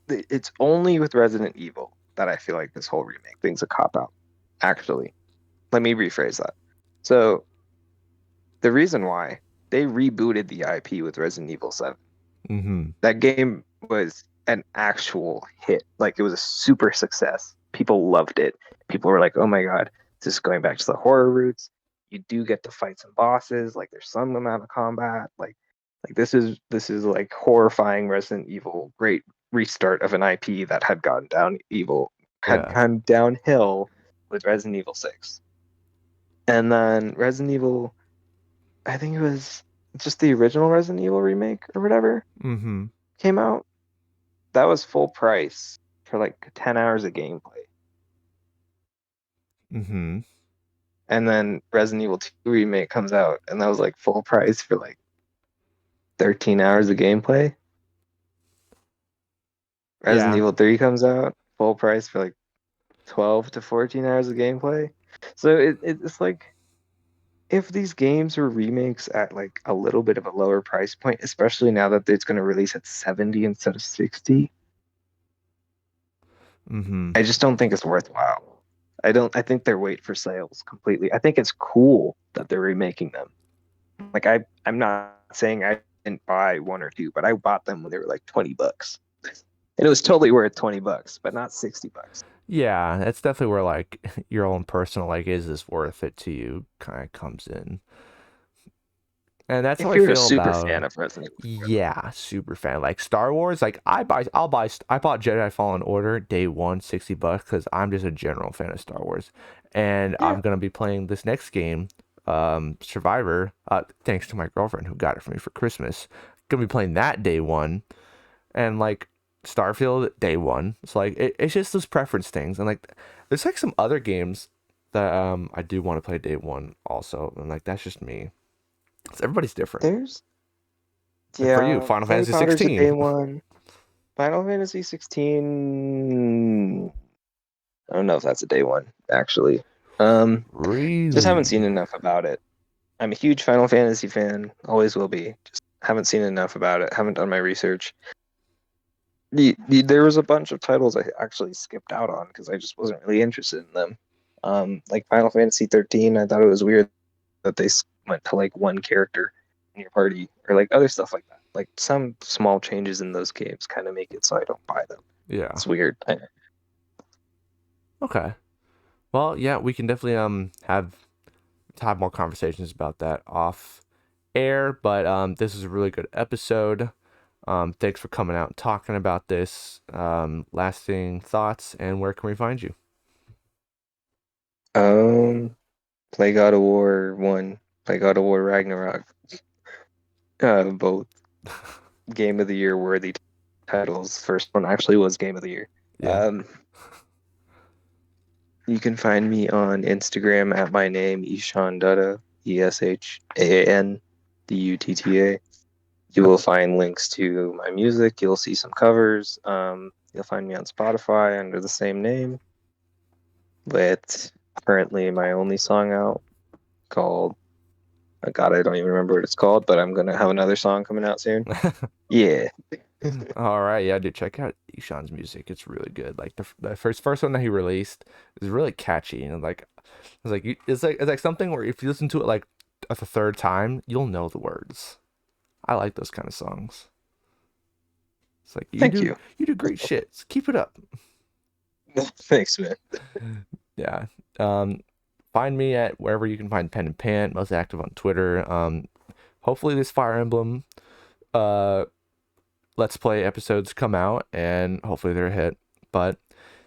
it's only with Resident Evil that I feel like this whole remake thing's a cop out. Actually, let me rephrase that. So the reason why they rebooted the IP with Resident Evil 7, Mm-hmm. that game was an actual hit. Like it was a super success. People loved it. People were like, "Oh my god, this is going back to the horror roots. You do get to fight some bosses. Like there's some amount of combat. Like this is like horrifying Resident Evil. Great restart of an IP that had Yeah. gone downhill with Resident Evil 6. And then Resident Evil, I think it was just the original Resident Evil remake or whatever Mm-hmm. came out. That was full price for like 10 hours of gameplay. Mm-hmm. And then Resident Evil 2 remake comes out and that was like full price for like 13 hours of gameplay. Resident Yeah. Evil 3 comes out, full price for like 12 to 14 hours of gameplay. So it's like if these games were remakes at like a little bit of a lower price point, especially now that it's going to release at 70 instead of 60, Mm-hmm. I just don't think it's worthwhile. I think they're wait for sales completely. I think it's cool that they're remaking them. Like I'm not saying I didn't buy one or two, but I bought them when they were like $20. And it was totally worth $20, but not $60. Yeah, that's definitely where like your own personal like is this worth it to you kind of comes in. And that's how If I you're a feel super fan about of Resident Evil 4, though. yeah, super fan. Like Star Wars, like I bought Jedi Fallen Order day one, $60 because I'm just a general fan of Star Wars. And Yeah. I'm gonna be playing this next game, Survivor, thanks to my girlfriend who got it for me for Christmas. Gonna be playing that day one. And like Starfield day one. It's like it's just those preference things. And like there's like some other games that I do want to play day one also. And like that's just me. So everybody's different. There's Like for you, Yeah, Final Harry Fantasy Potter's a day 16. one. Final Fantasy 16. I don't know if that's a day one, actually. Um, just haven't seen Really? enough about it. I'm a huge Final Fantasy fan, always will be. Just haven't seen enough about it. Haven't done my research. There was a bunch of titles I actually skipped out on because I just wasn't really interested in them. Like Final Fantasy 13, I thought it was weird that they went to like one character in your party, or like other stuff like that. Like some small changes in those games kind of make it so I don't buy them. Yeah. It's weird. Okay. Well, yeah, we can definitely have more conversations about that off air, but this is a really good episode. Thanks for coming out and talking about this. Lasting thoughts, and where can we find you? Um, play God of War 1, play God of War Ragnarok. Both Game of the Year worthy titles. First one actually was Game of the Year. Yeah. Um, you can find me on Instagram at my name, Ishan Dutta, ESHAAN You will find links to my music. You'll see some covers. You'll find me on Spotify under the same name, with currently my only song out called, oh God, I don't even remember what it's called, but I'm gonna have another song coming out soon. Yeah. All right, yeah, dude, check out Ishan's music. It's really good. Like the first one that he released is really catchy, and it's like something where if you listen to it like a third time, you'll know the words. I like those kind of songs. It's like Thank you. you do great shit. So keep it up. Thanks, man. Yeah. Um, find me at wherever you can find Pen and Pant. Most active on Twitter. Hopefully this Fire Emblem uh Let's Play episodes come out, and hopefully they're a hit. But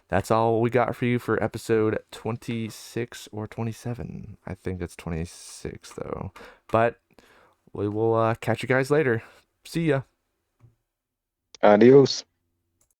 that's all we got for you for episode 26 or 27. I think it's 26 though. But we will catch you guys later. See ya. Adios.